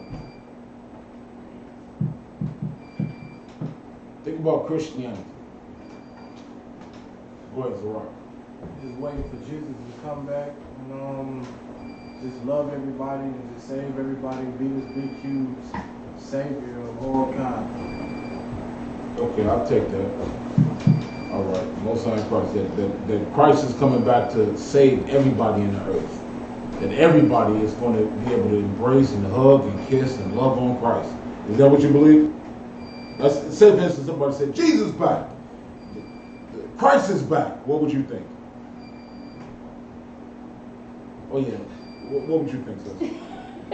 Think about Christianity. Go ahead, Zara. Just waiting for Jesus to come back and just love everybody and just save everybody, be this big, huge savior of all kinds. Okay, I'll take that. All right, Most High Christ said that Christ is coming back to save everybody in the earth. That everybody is going to be able to embrace and hug and kiss and love on Christ. Is that what you believe? Say for instance, somebody said, Jesus back. Christ is back. What would you think? Oh yeah. What would you think, sis? I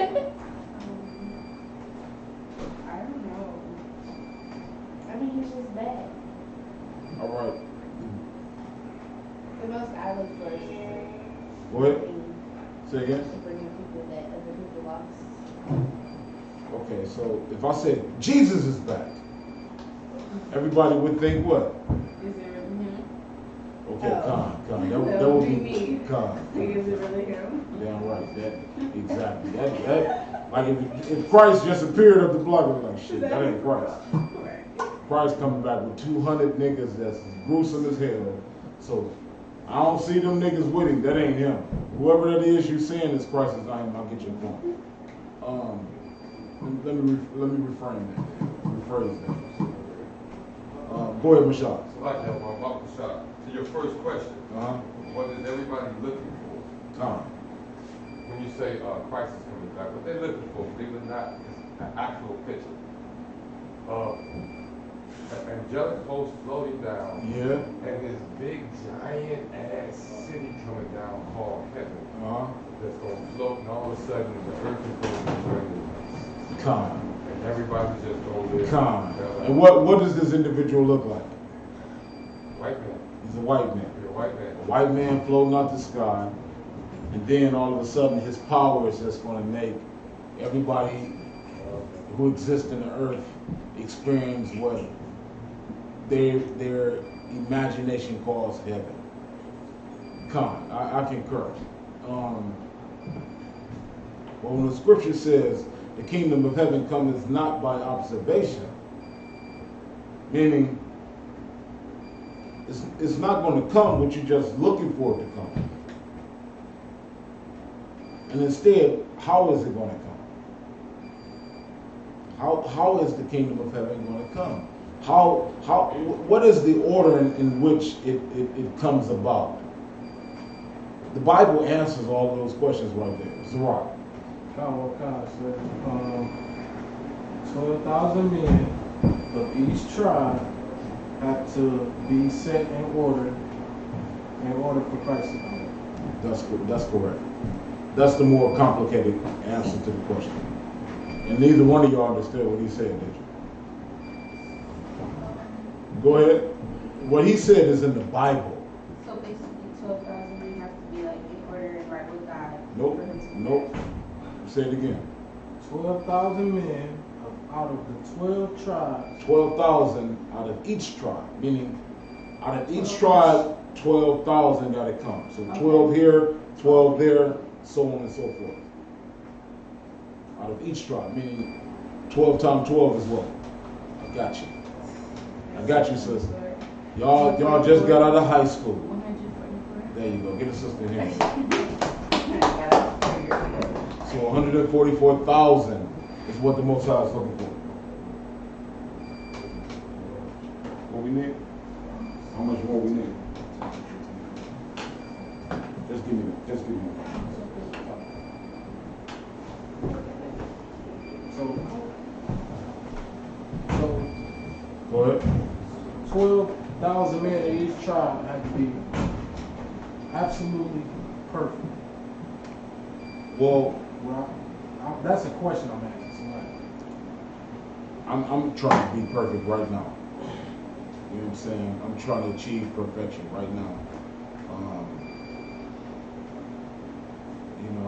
don't know. I mean, he's just bad. All right. The most I look for is What? Say again? to bring in people that other people lost. Okay, so if I said Jesus is back, everybody would think what? Is it really him? Okay, Khan. That That would would be me. Khan. Like, is it really him? Damn right. Exactly. That like if Christ just appeared up the block, I'm like shit. That ain't Christ. Christ coming back with 200 niggas that's gruesome as hell. So I don't see them niggas with him. That ain't him. Whoever that is you saying is Christ is not him. I'll get your point. Let me reframe that. Rephrase that. Go ahead, Mashal. So like that, about the shot. To your first question, what is everybody looking for? When you say Christ is coming back, what they're looking for, believe it or not, is an actual picture. An angelic host floating down, and this big giant ass city coming down called heaven. That's going to float, and all of a sudden the earth is going to be joined. And everybody's just going to live. And what does this individual look like? White man. He's a white man. You're a white man. A white man floating out the sky, and then all of a sudden his power is just going to make everybody who exists in the earth experience what their imagination calls heaven. I concur. But when the scripture says the kingdom of heaven cometh not by observation, meaning it's not going to come what you're just looking for it to come. And instead, how is it going to come? How is the kingdom of heaven going to come? What is the order in which it comes about? The Bible answers all those questions right there. Zara. 12,000 men of each tribe have to be set in order for Christ to come. That's correct. That's the more complicated answer to the question. And neither one of y'all understood what he said, did you? Go ahead. What he said is in the Bible. So basically 12,000 men have to be like in order and right with God. Nope. Say it again. 12,000 men out of the 12 tribes. 12,000 out of each tribe, meaning out of each tribe, 12,000 got to come. So 12 here, 12 there, so on and so forth. Out of each tribe, meaning 12 times 12 is what? I got you, sister. Y'all just got out of high school. 144. There you go. Get a sister here. So 144,000 is what the Most High is looking for. What we need? How much more we need? Just give me that. Just give me that. So Go ahead. 12,000 men in each tribe have to be absolutely perfect. Well, that's a question I'm asking. I'm trying to be perfect right now. You know what I'm saying? I'm trying to achieve perfection right now.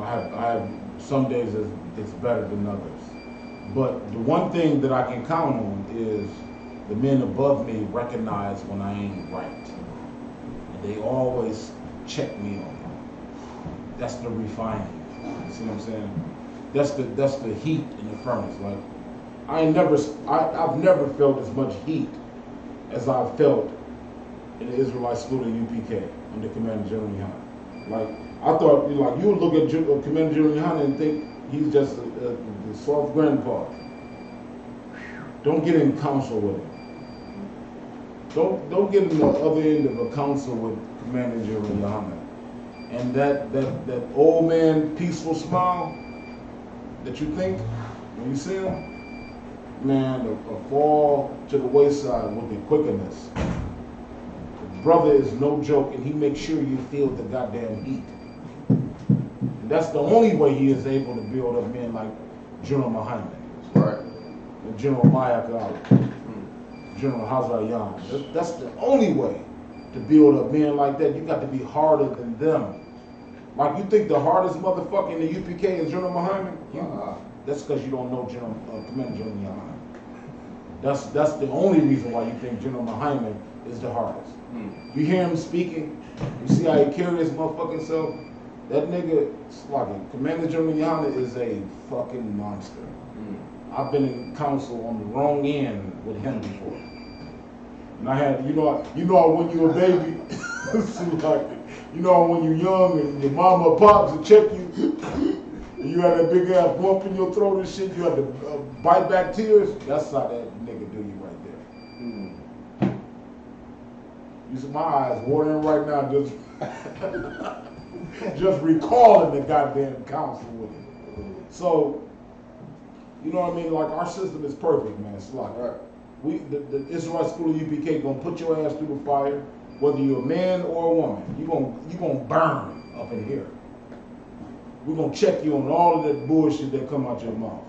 I have some days it's better than others. But the one thing that I can count on is the men above me recognize when I ain't right. And they always check me on it. That's the refining. You see what I'm saying? That's the heat in the furnace. Like I've never felt as much heat as I felt in the Israelite school at UPK under Commander General Yohana. Like I thought, like you would look at Commander General Yohana and think he's just the soft grandpa. Don't get in council with him. Don't get in the other end of a council with Commander General Yohana. And that old man peaceful smile that you think when you see him, man, a fall to the wayside with the quickness. The brother is no joke, and he makes sure you feel the goddamn heat. And that's the only way he is able to build up men like General Muhammad, Right. and General Mayakal, General Hazayan. That's the only way to build up men like that. You got to be harder than them. Like you think the hardest motherfucker in the UPK is General Muhammad? That's because you don't know Commander General Yohana. That's the only reason why you think General Muhammad is the hardest. You hear him speaking, you see how he carries his motherfucking self. That nigga, like Commander General Yohana is a fucking monster. I've been in council on the wrong end with him before. And I had, you know when you're a baby, like, you know when you're young and your mama or pops will check you, and you had that big ass bump in your throat and shit, you had to bite back tears. That's how that nigga do you right there. You see my eyes watering right now just recalling the goddamn council with him. So, you know what I mean? Like our system is perfect, man. It's like the Israelite school of UPK gonna put your ass through the fire, whether you're a man or a woman. You gonna burn up in here. We're gonna check you on all of that bullshit that come out your mouth.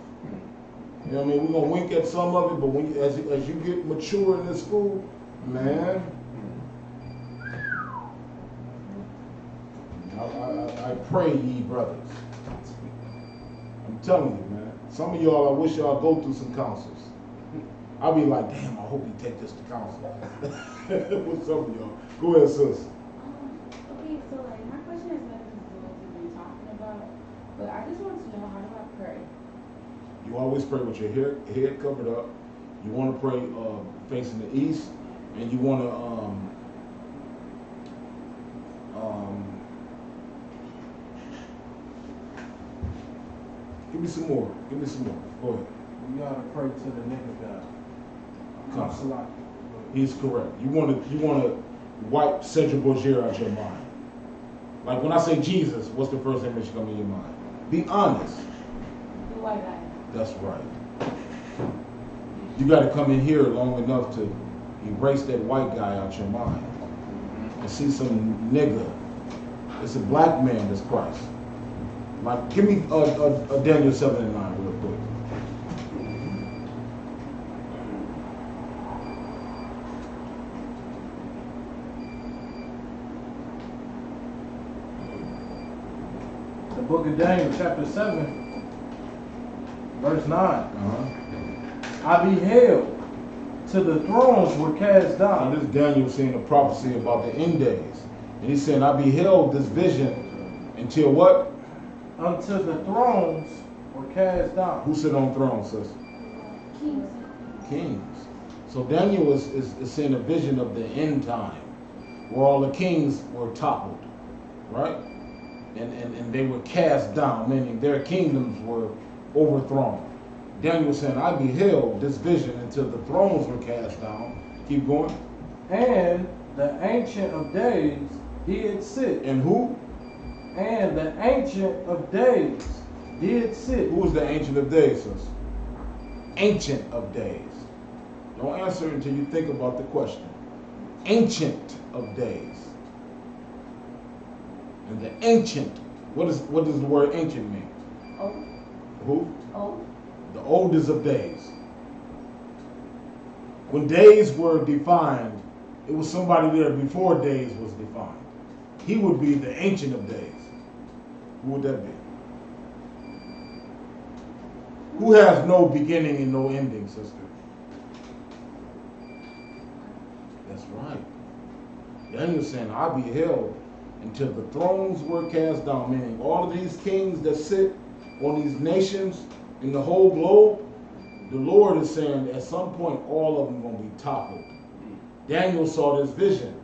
You know what I mean? We're gonna wink at some of it, but when as you get mature in this school, man, I pray ye brothers. I'm telling you, man. Some of y'all, I wish y'all go through some councils. I'll be like, damn, I hope you take this to council. With some of y'all. Go ahead, sis. Okay, so like my question has nothing to do with what we've been talking about, but I just want to know, how do I pray? You always pray with your head covered up. You want to pray facing the east, and you want to give me some more. Give me some more. Go ahead. You gotta pray to the nigga God. He's correct. You want to wipe Cedric Borgier out your mind. Like when I say Jesus, what's the first thing that should come in your mind? Be honest. The white guy. That's right. You got to come in here long enough to erase that white guy out your mind and see some nigga It's a black man that's Christ. Like, give me Daniel 7 and 9 real quick. The book of Daniel, chapter 7, verse 9. I beheld till the thrones were cast down. Now this Daniel saying a prophecy about the end days. And he's saying, I beheld this vision until what? Until the thrones were cast down. Who sit on thrones, sis? Kings. Kings. So Daniel is seeing a vision of the end time, where all the kings were toppled, right? And they were cast down, meaning their kingdoms were overthrown. Daniel saying, I beheld this vision until the thrones were cast down. Keep going. And the Ancient of Days did sit. And who? And the Ancient of Days did sit. Who is the Ancient of Days, sis? Ancient of Days. Don't answer until you think about the question. Ancient of Days. And the ancient, what does the word ancient mean? Old. Who? Old. The oldest of days. When days were defined, it was somebody there before days was defined. He would be the Ancient of Days. Who would that be? Who has no beginning and no ending, sister? That's right. Daniel's saying, I beheld until the thrones were cast down, meaning all of these kings that sit on these nations in the whole globe, the Lord is saying at some point all of them are going to be toppled. Daniel saw this vision,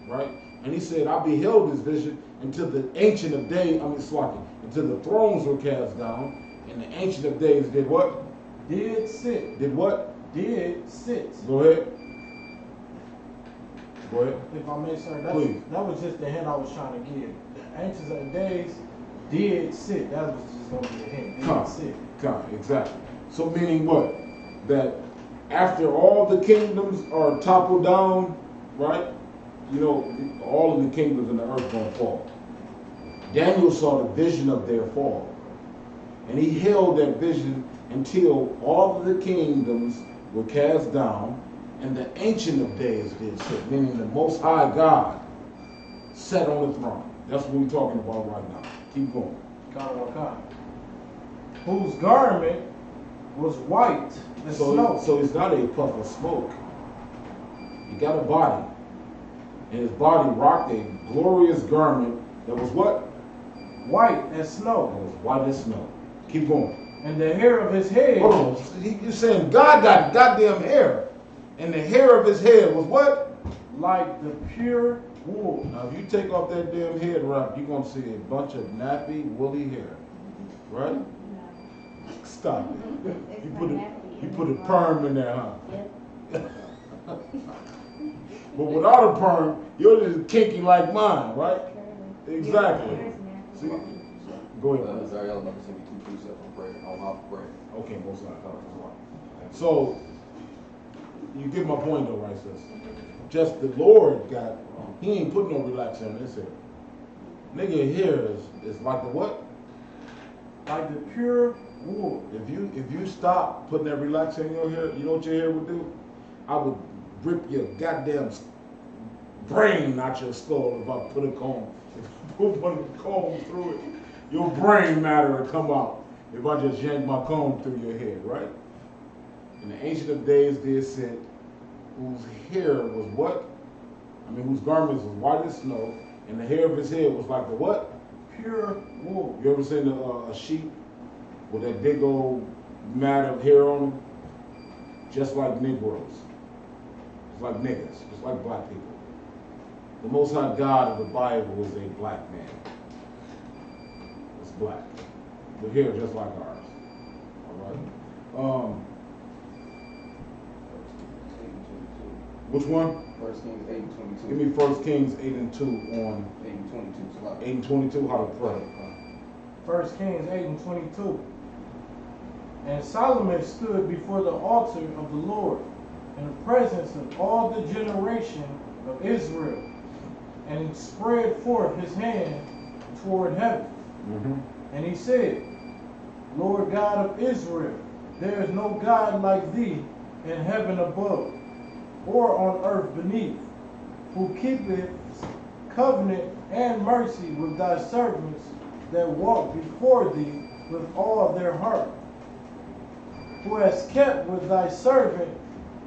right? And he said, I beheld this vision until the Ancient of Days, until the thrones were cast down, and the Ancient of Days did what? Did sit. Did what? Did sit. Go ahead. Go ahead. If I may, sir, Please. That was just the hint I was trying to give. The Ancients of Days did sit. That was just going to be the hint. Did sit. Exactly. So meaning what? That after all the kingdoms are toppled down, right? You know, all of the kingdoms in the earth gonna fall. Daniel saw the vision of their fall. And he held that vision until all of the kingdoms were cast down and the Ancient of Days did sit, meaning the Most High God sat on the throne. That's what we're talking about right now. Keep going. Whose garment was white as snow. So it's not a puff of smoke. He got a body. And his body rocked a glorious garment that was what? White as snow. That was white as snow. Keep going. And the hair of his head. Hold on. You're saying God got goddamn hair. And the hair of his head was what? Like the pure wool. Now if you take off that damn head wrap, you're going to see a bunch of nappy, woolly hair. Right? Stop it. You put a perm in there, huh? Yep. But without a perm, you're just kinky like mine, right? Exactly. See? Go ahead. Sorry, I was about to send me 2 precepts on prayer. On my prayer. Okay, most of So, you get my point though, right, sis? Just the Lord he ain't put no relaxer in his hair. Nigga hair is like the what? Like the pure wool. If you stop putting that relaxer in your hair, you know what your hair would do? I would rip your goddamn brain out your skull if I put a comb. If I put one of the combs through it, your brain matter would come out if I just yank my comb through your head, right? And the Ancient of Days did sit, whose hair was what? Whose garments was white as snow, and the hair of his head was like the what? Pure wool. You ever seen a sheep with that big old mat of hair on them? Just like Negroes. Just like niggas. Just like black people. The Most High God of the Bible is a black man. It's black. The hair just like ours. All right? Which one? 1 Kings 8 and 22. Give me 1 Kings 8 and 2 on 8 and 22. 8 and 22, how to pray. 1 Kings 8 and 22. And Solomon stood before the altar of the Lord in the presence of all the generation of Israel, and spread forth his hand toward heaven. And he said, Lord God of Israel, there is no God like thee in heaven above, or on earth beneath, who keepeth covenant and mercy with thy servants that walk before thee with all their heart, who hast kept with thy servant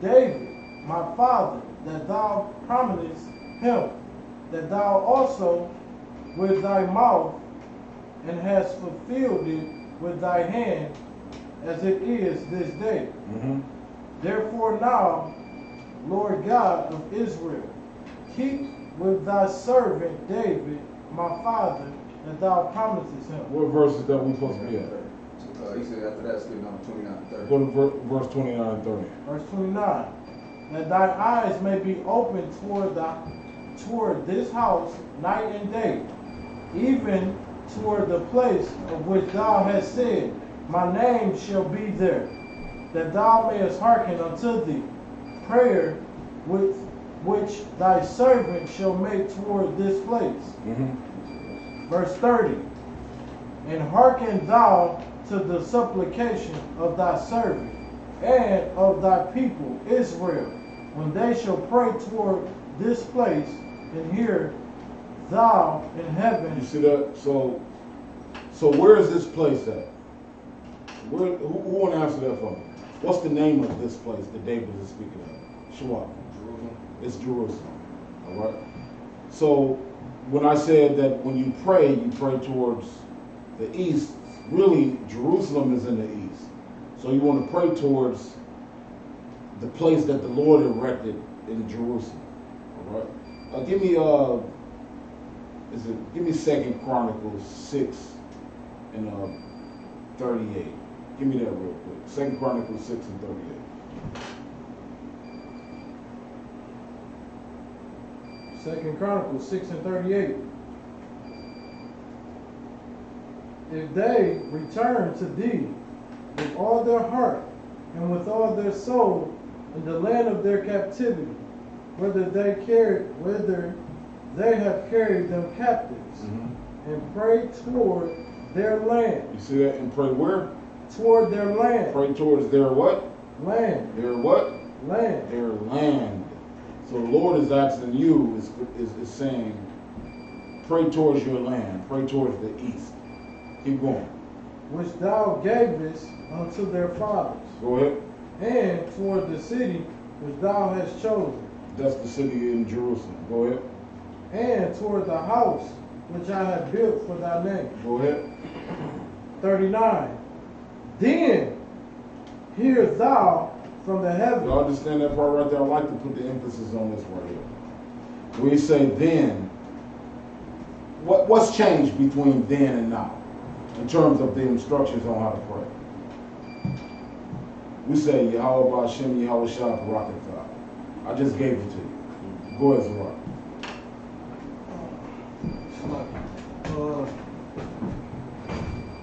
David, my father, that thou promisest him, that thou also with thy mouth, and hast fulfilled it with thy hand, as it is this day. Therefore now, Lord God of Israel, keep with thy servant David, my father, that thou promisest him. What verses that we supposed to be at? He said after that, skip down to 29 and 30. Go to verse 29 and 30. Verse 29. That thy eyes may be open toward this house night and day, even toward the place of which thou hast said, my name shall be there, that thou mayest hearken unto thee, prayer with which thy servant shall make toward this place. Verse 30. And hearken thou to the supplication of thy servant and of thy people Israel, when they shall pray toward this place, and hear thou in heaven. You see that? So where is this place at? Who want to answer that for me? What's the name of this place that David is speaking of? Shua. Jerusalem. It's Jerusalem. All right. So when I said that when you pray towards the east, really Jerusalem is in the east. So you want to pray towards the place that the Lord erected in Jerusalem. All right. Give me 2 Chronicles 6 and 38. Give me that real quick. 2 Chronicles 6 and 38. 2 Chronicles 6 and 38. If they return to thee with all their heart and with all their soul in the land of their captivity, whether they have carried them captives, and pray toward their land. You see that? And pray where? Toward their land. Pray towards their what? Land. Their what? Land. Their land. So the Lord is asking you, is saying, pray towards your land. Pray towards the east. Keep going. Which thou gavest unto their fathers. Go ahead. And toward the city which thou hast chosen. That's the city in Jerusalem. Go ahead. And toward the house which I have built for thy name. Go ahead. 39. Then hear thou from the heavens. You understand that part right there? I like to put the emphasis on this right here. We say then. What's changed between then and now in terms of the instructions on how to pray? We say Yahweh Hashem Yahweh Shah Barakatah. I just gave it to you. Go ahead, Zerah.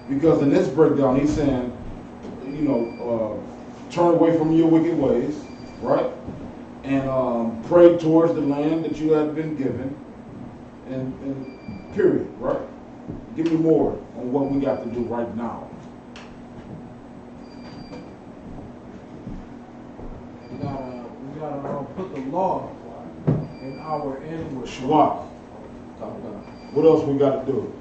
Because in this breakdown, he's saying, turn away from your wicked ways, right? And pray towards the land that you have been given, and period, right? Give me more on what we got to do right now. We gotta put the law in our inward. Shua. What else we got to do?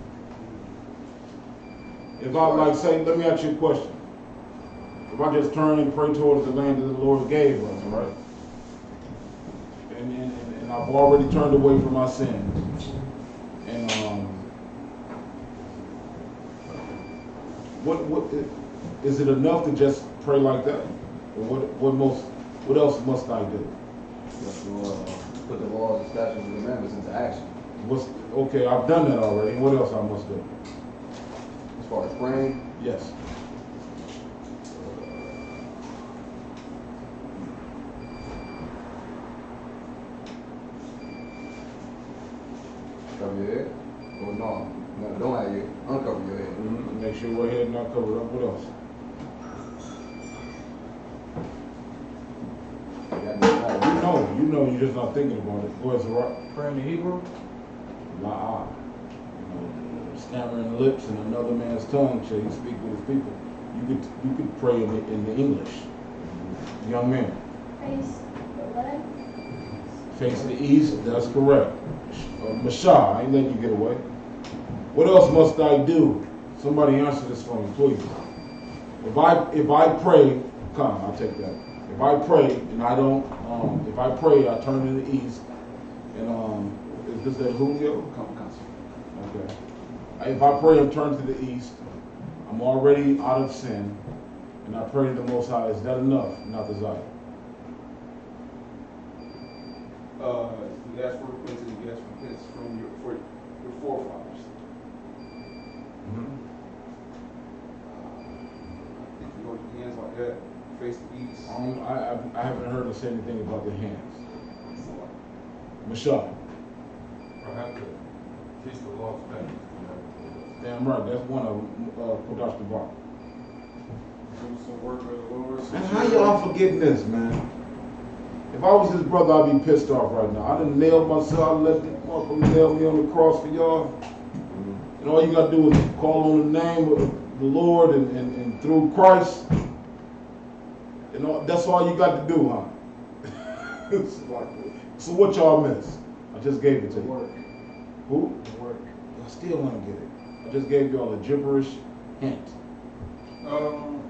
If I let me ask you a question. If I just turn and pray towards the land that the Lord gave us, right? And I've already turned away from my sin. And what is it enough to just pray like that? Or what else must I do? Put the laws and statutes and commandments into action. Okay, I've done that already. What else I must do? As far as praying? Yes. Cover your head? Or no, don't have your head. Uncover your head. Make sure your head not covered up. What else? You're just not thinking about it. Go ahead, Zerah. Pray in the Hebrew? La'ah. stammering lips and another man's tongue shall he speak with his people. You could pray in the English. Young man. Face the left. Face the east, that's correct. Mashah, I ain't letting you get away. What else must I do? Somebody answer this for me, please. If I pray, come, I'll take that. If I pray and I don't, if I pray, I turn to the east, and is this that Julio? Okay. If I pray and turn to the east, I'm already out of sin, and I pray to the Most High. Is that enough? Not desire. You ask for repentance. You ask for repentance from your forefathers. Mm-hmm. I think you go with your hands like that, face the east. I haven't heard her say anything about the hands. Michelle. I have to teach the law of statutes. Damn right, that's one of them. Kodash Tabar. Do some work of the Lord. Man, how y'all forgetting this, man? If I was his brother, I'd be pissed off right now. I done nailed myself. I let the motherfucker nail me on the cross for y'all. And all you gotta do is call on the name of the Lord and through Christ. And that's all you got to do, huh? So what y'all miss? I just gave it to you. Work. Who? Work. I still want to get it. I just gave y'all a gibberish hint. And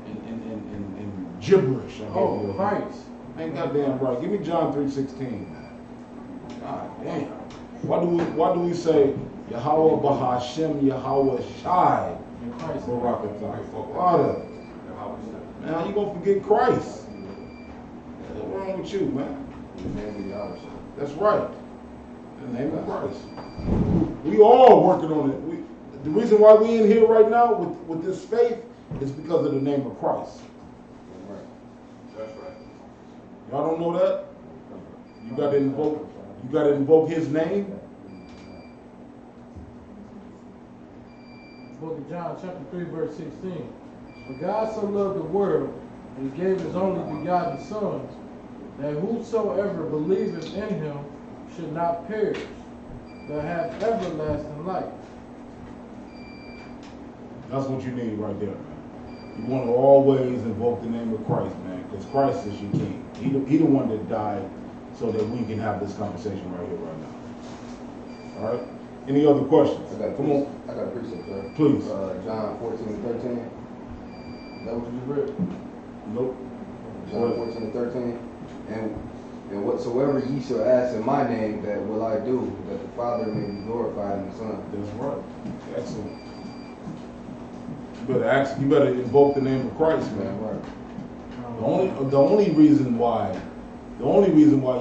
gibberish. I gave you Christ. Ain't goddamn right. Give me John 3:16, man. God damn. Why do we say Yahweh Bahashem Yahweh Shai Barakatah? Father. Man, how you gonna forget Christ? What's wrong with you, man? That's right. In the name of Christ. We all working on it. The reason why we in here right now with this faith is because of the name of Christ. That's right. Y'all don't know that? You gotta invoke his name. Book of John, chapter 3, verse 16. For God so loved the world, that he gave his only begotten Son, that whosoever believeth in him should not perish, but have everlasting life. That's what you need right there, man. You want to always invoke the name of Christ, man, because Christ is your king. He the one that died so that we can have this conversation right here, right now. All right? Any other questions? Come on. I got a precept, sir. Please. John 14:13. Is that what you just read? Nope. John 14:13. And whatsoever ye shall ask in my name, that will I do, that the Father may be glorified in the Son. That's right. Excellent. You better invoke the name of Christ, man. Right. The only reason why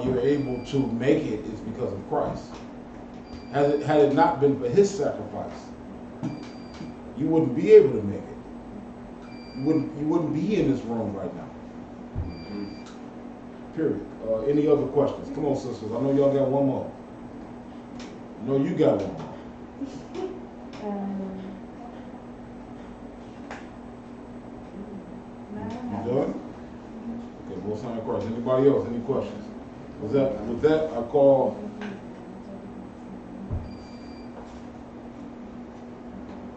you're able to make it is because of Christ. Had it not been for his sacrifice, you wouldn't be able to make it. You wouldn't be in this room right now. Period. Any other questions? Come on, sisters. I know y'all got one more. I know you got one more. You done? Okay, we'll sign across. Anybody else? Any questions? With that, I call.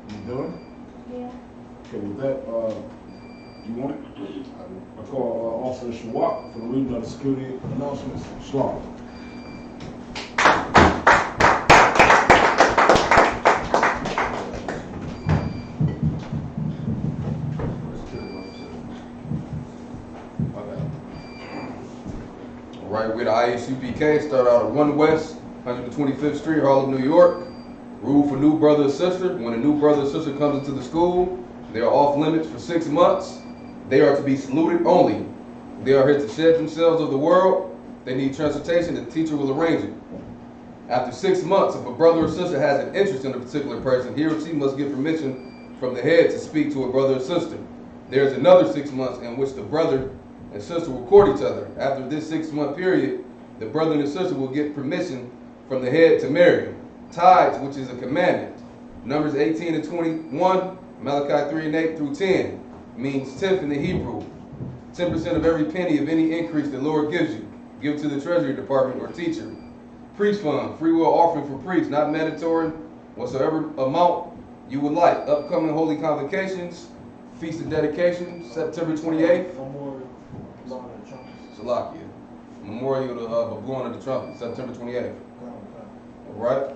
You done? Yeah. Okay, with that, you want it? I call Officer Shawak for the reading of the security announcements. Shalom. Right, we're the ISUPK, start out at 1 West, 125th Street, Harlem, New York. Rule for new brother or sister. When a new brother or sister comes into the school, they are off limits for 6 months. They are to be saluted only. They are here to shed themselves of the world. They need transportation, the teacher will arrange it. After 6 months, if a brother or sister has an interest in a particular person, he or she must get permission from the head to speak to a brother or sister. There's another 6 months in which the brother and sister will court each other. After this 6-month period, the brother and the sister will get permission from the head to marry. Tithes, which is a commandment. Numbers 18 and 21, Malachi 3 and 8 through 10, means tenth in the Hebrew. 10% of every penny of any increase the Lord gives you. Give to the treasury department or teacher. Priest fund, free will offering for priests, not mandatory. Whatsoever amount you would like. Upcoming holy convocations, feast of dedication, September 28th. Memorial, blowing of the trumpet. Salakia. Memorial of blowing of the trumpet, September 28th. All right.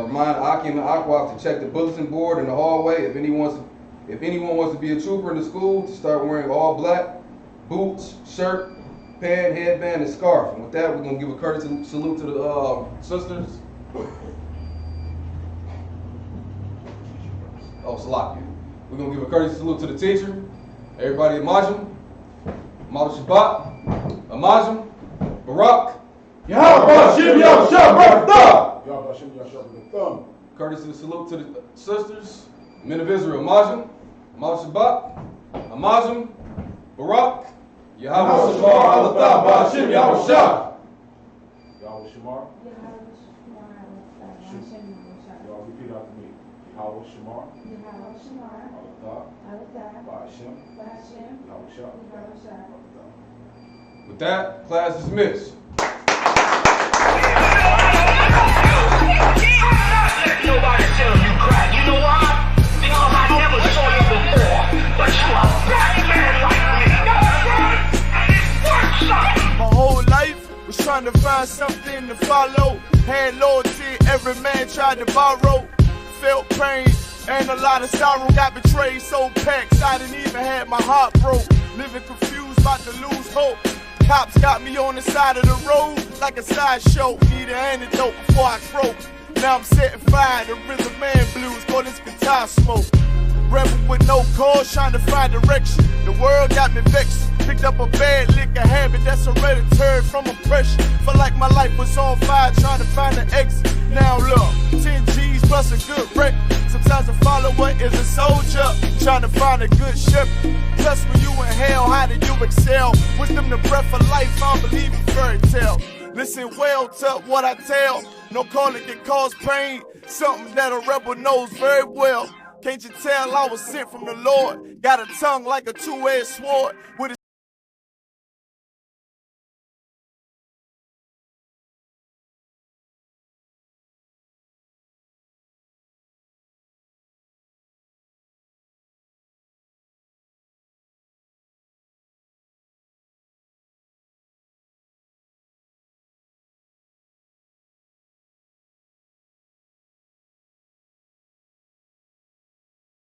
Remind Akim and Akwaf to check the bulletin board in the hallway. If anyone wants to be a trooper in the school, to start wearing all black, boots, shirt, pant, headband, and scarf. And with that, we're gonna give a courtesy salute to the sisters. Oh, Salakia. We're gonna give a courtesy salute to the teacher. Everybody, Amajim, Shabbat, Amajim, Barak. Yahweh Shabbat. Courtesy salute to the sisters, men of Israel, Amajim, Shabbat, Amajim, Barak, Yahweh Shamar, Alatah, Ba'ashim, Yahweh Shah. Yahweh Shamar. Y'all repeat after me. Yahweh Shamar. Alatah. Ba'ashim. Yahweh Shah. With that, class dismissed. Nobody tell you cry. You know why? Because I never saw you before. But you are a black man like me. And it works. My whole life was trying to find something to follow. Had loyalty, every man tried to borrow. Felt pain and a lot of sorrow. Got betrayed, so packed, I didn't even have my heart broke. Living confused, about to lose hope. Cops got me on the side of the road like a sideshow. Need an antidote before I croak. Now I'm setting fire to Rhythm Man Blues, call this guitar smoke. Rebel with no cause, trying to find direction. The world got me vexed. Picked up a bad liquor habit that's hereditary from oppression. Felt like my life was on fire, trying to find an exit. Now look, 10 G's plus a good wreck. Sometimes a follower is a soldier, trying to find a good shepherd. Plus when you in hell, how do you excel? With them the breath of life, I don't believe in fairy tale. Listen well to what I tell. No calling can cause pain. Something that a rebel knows very well. Can't you tell I was sent from the Lord? Got a tongue like a two-edged sword. With his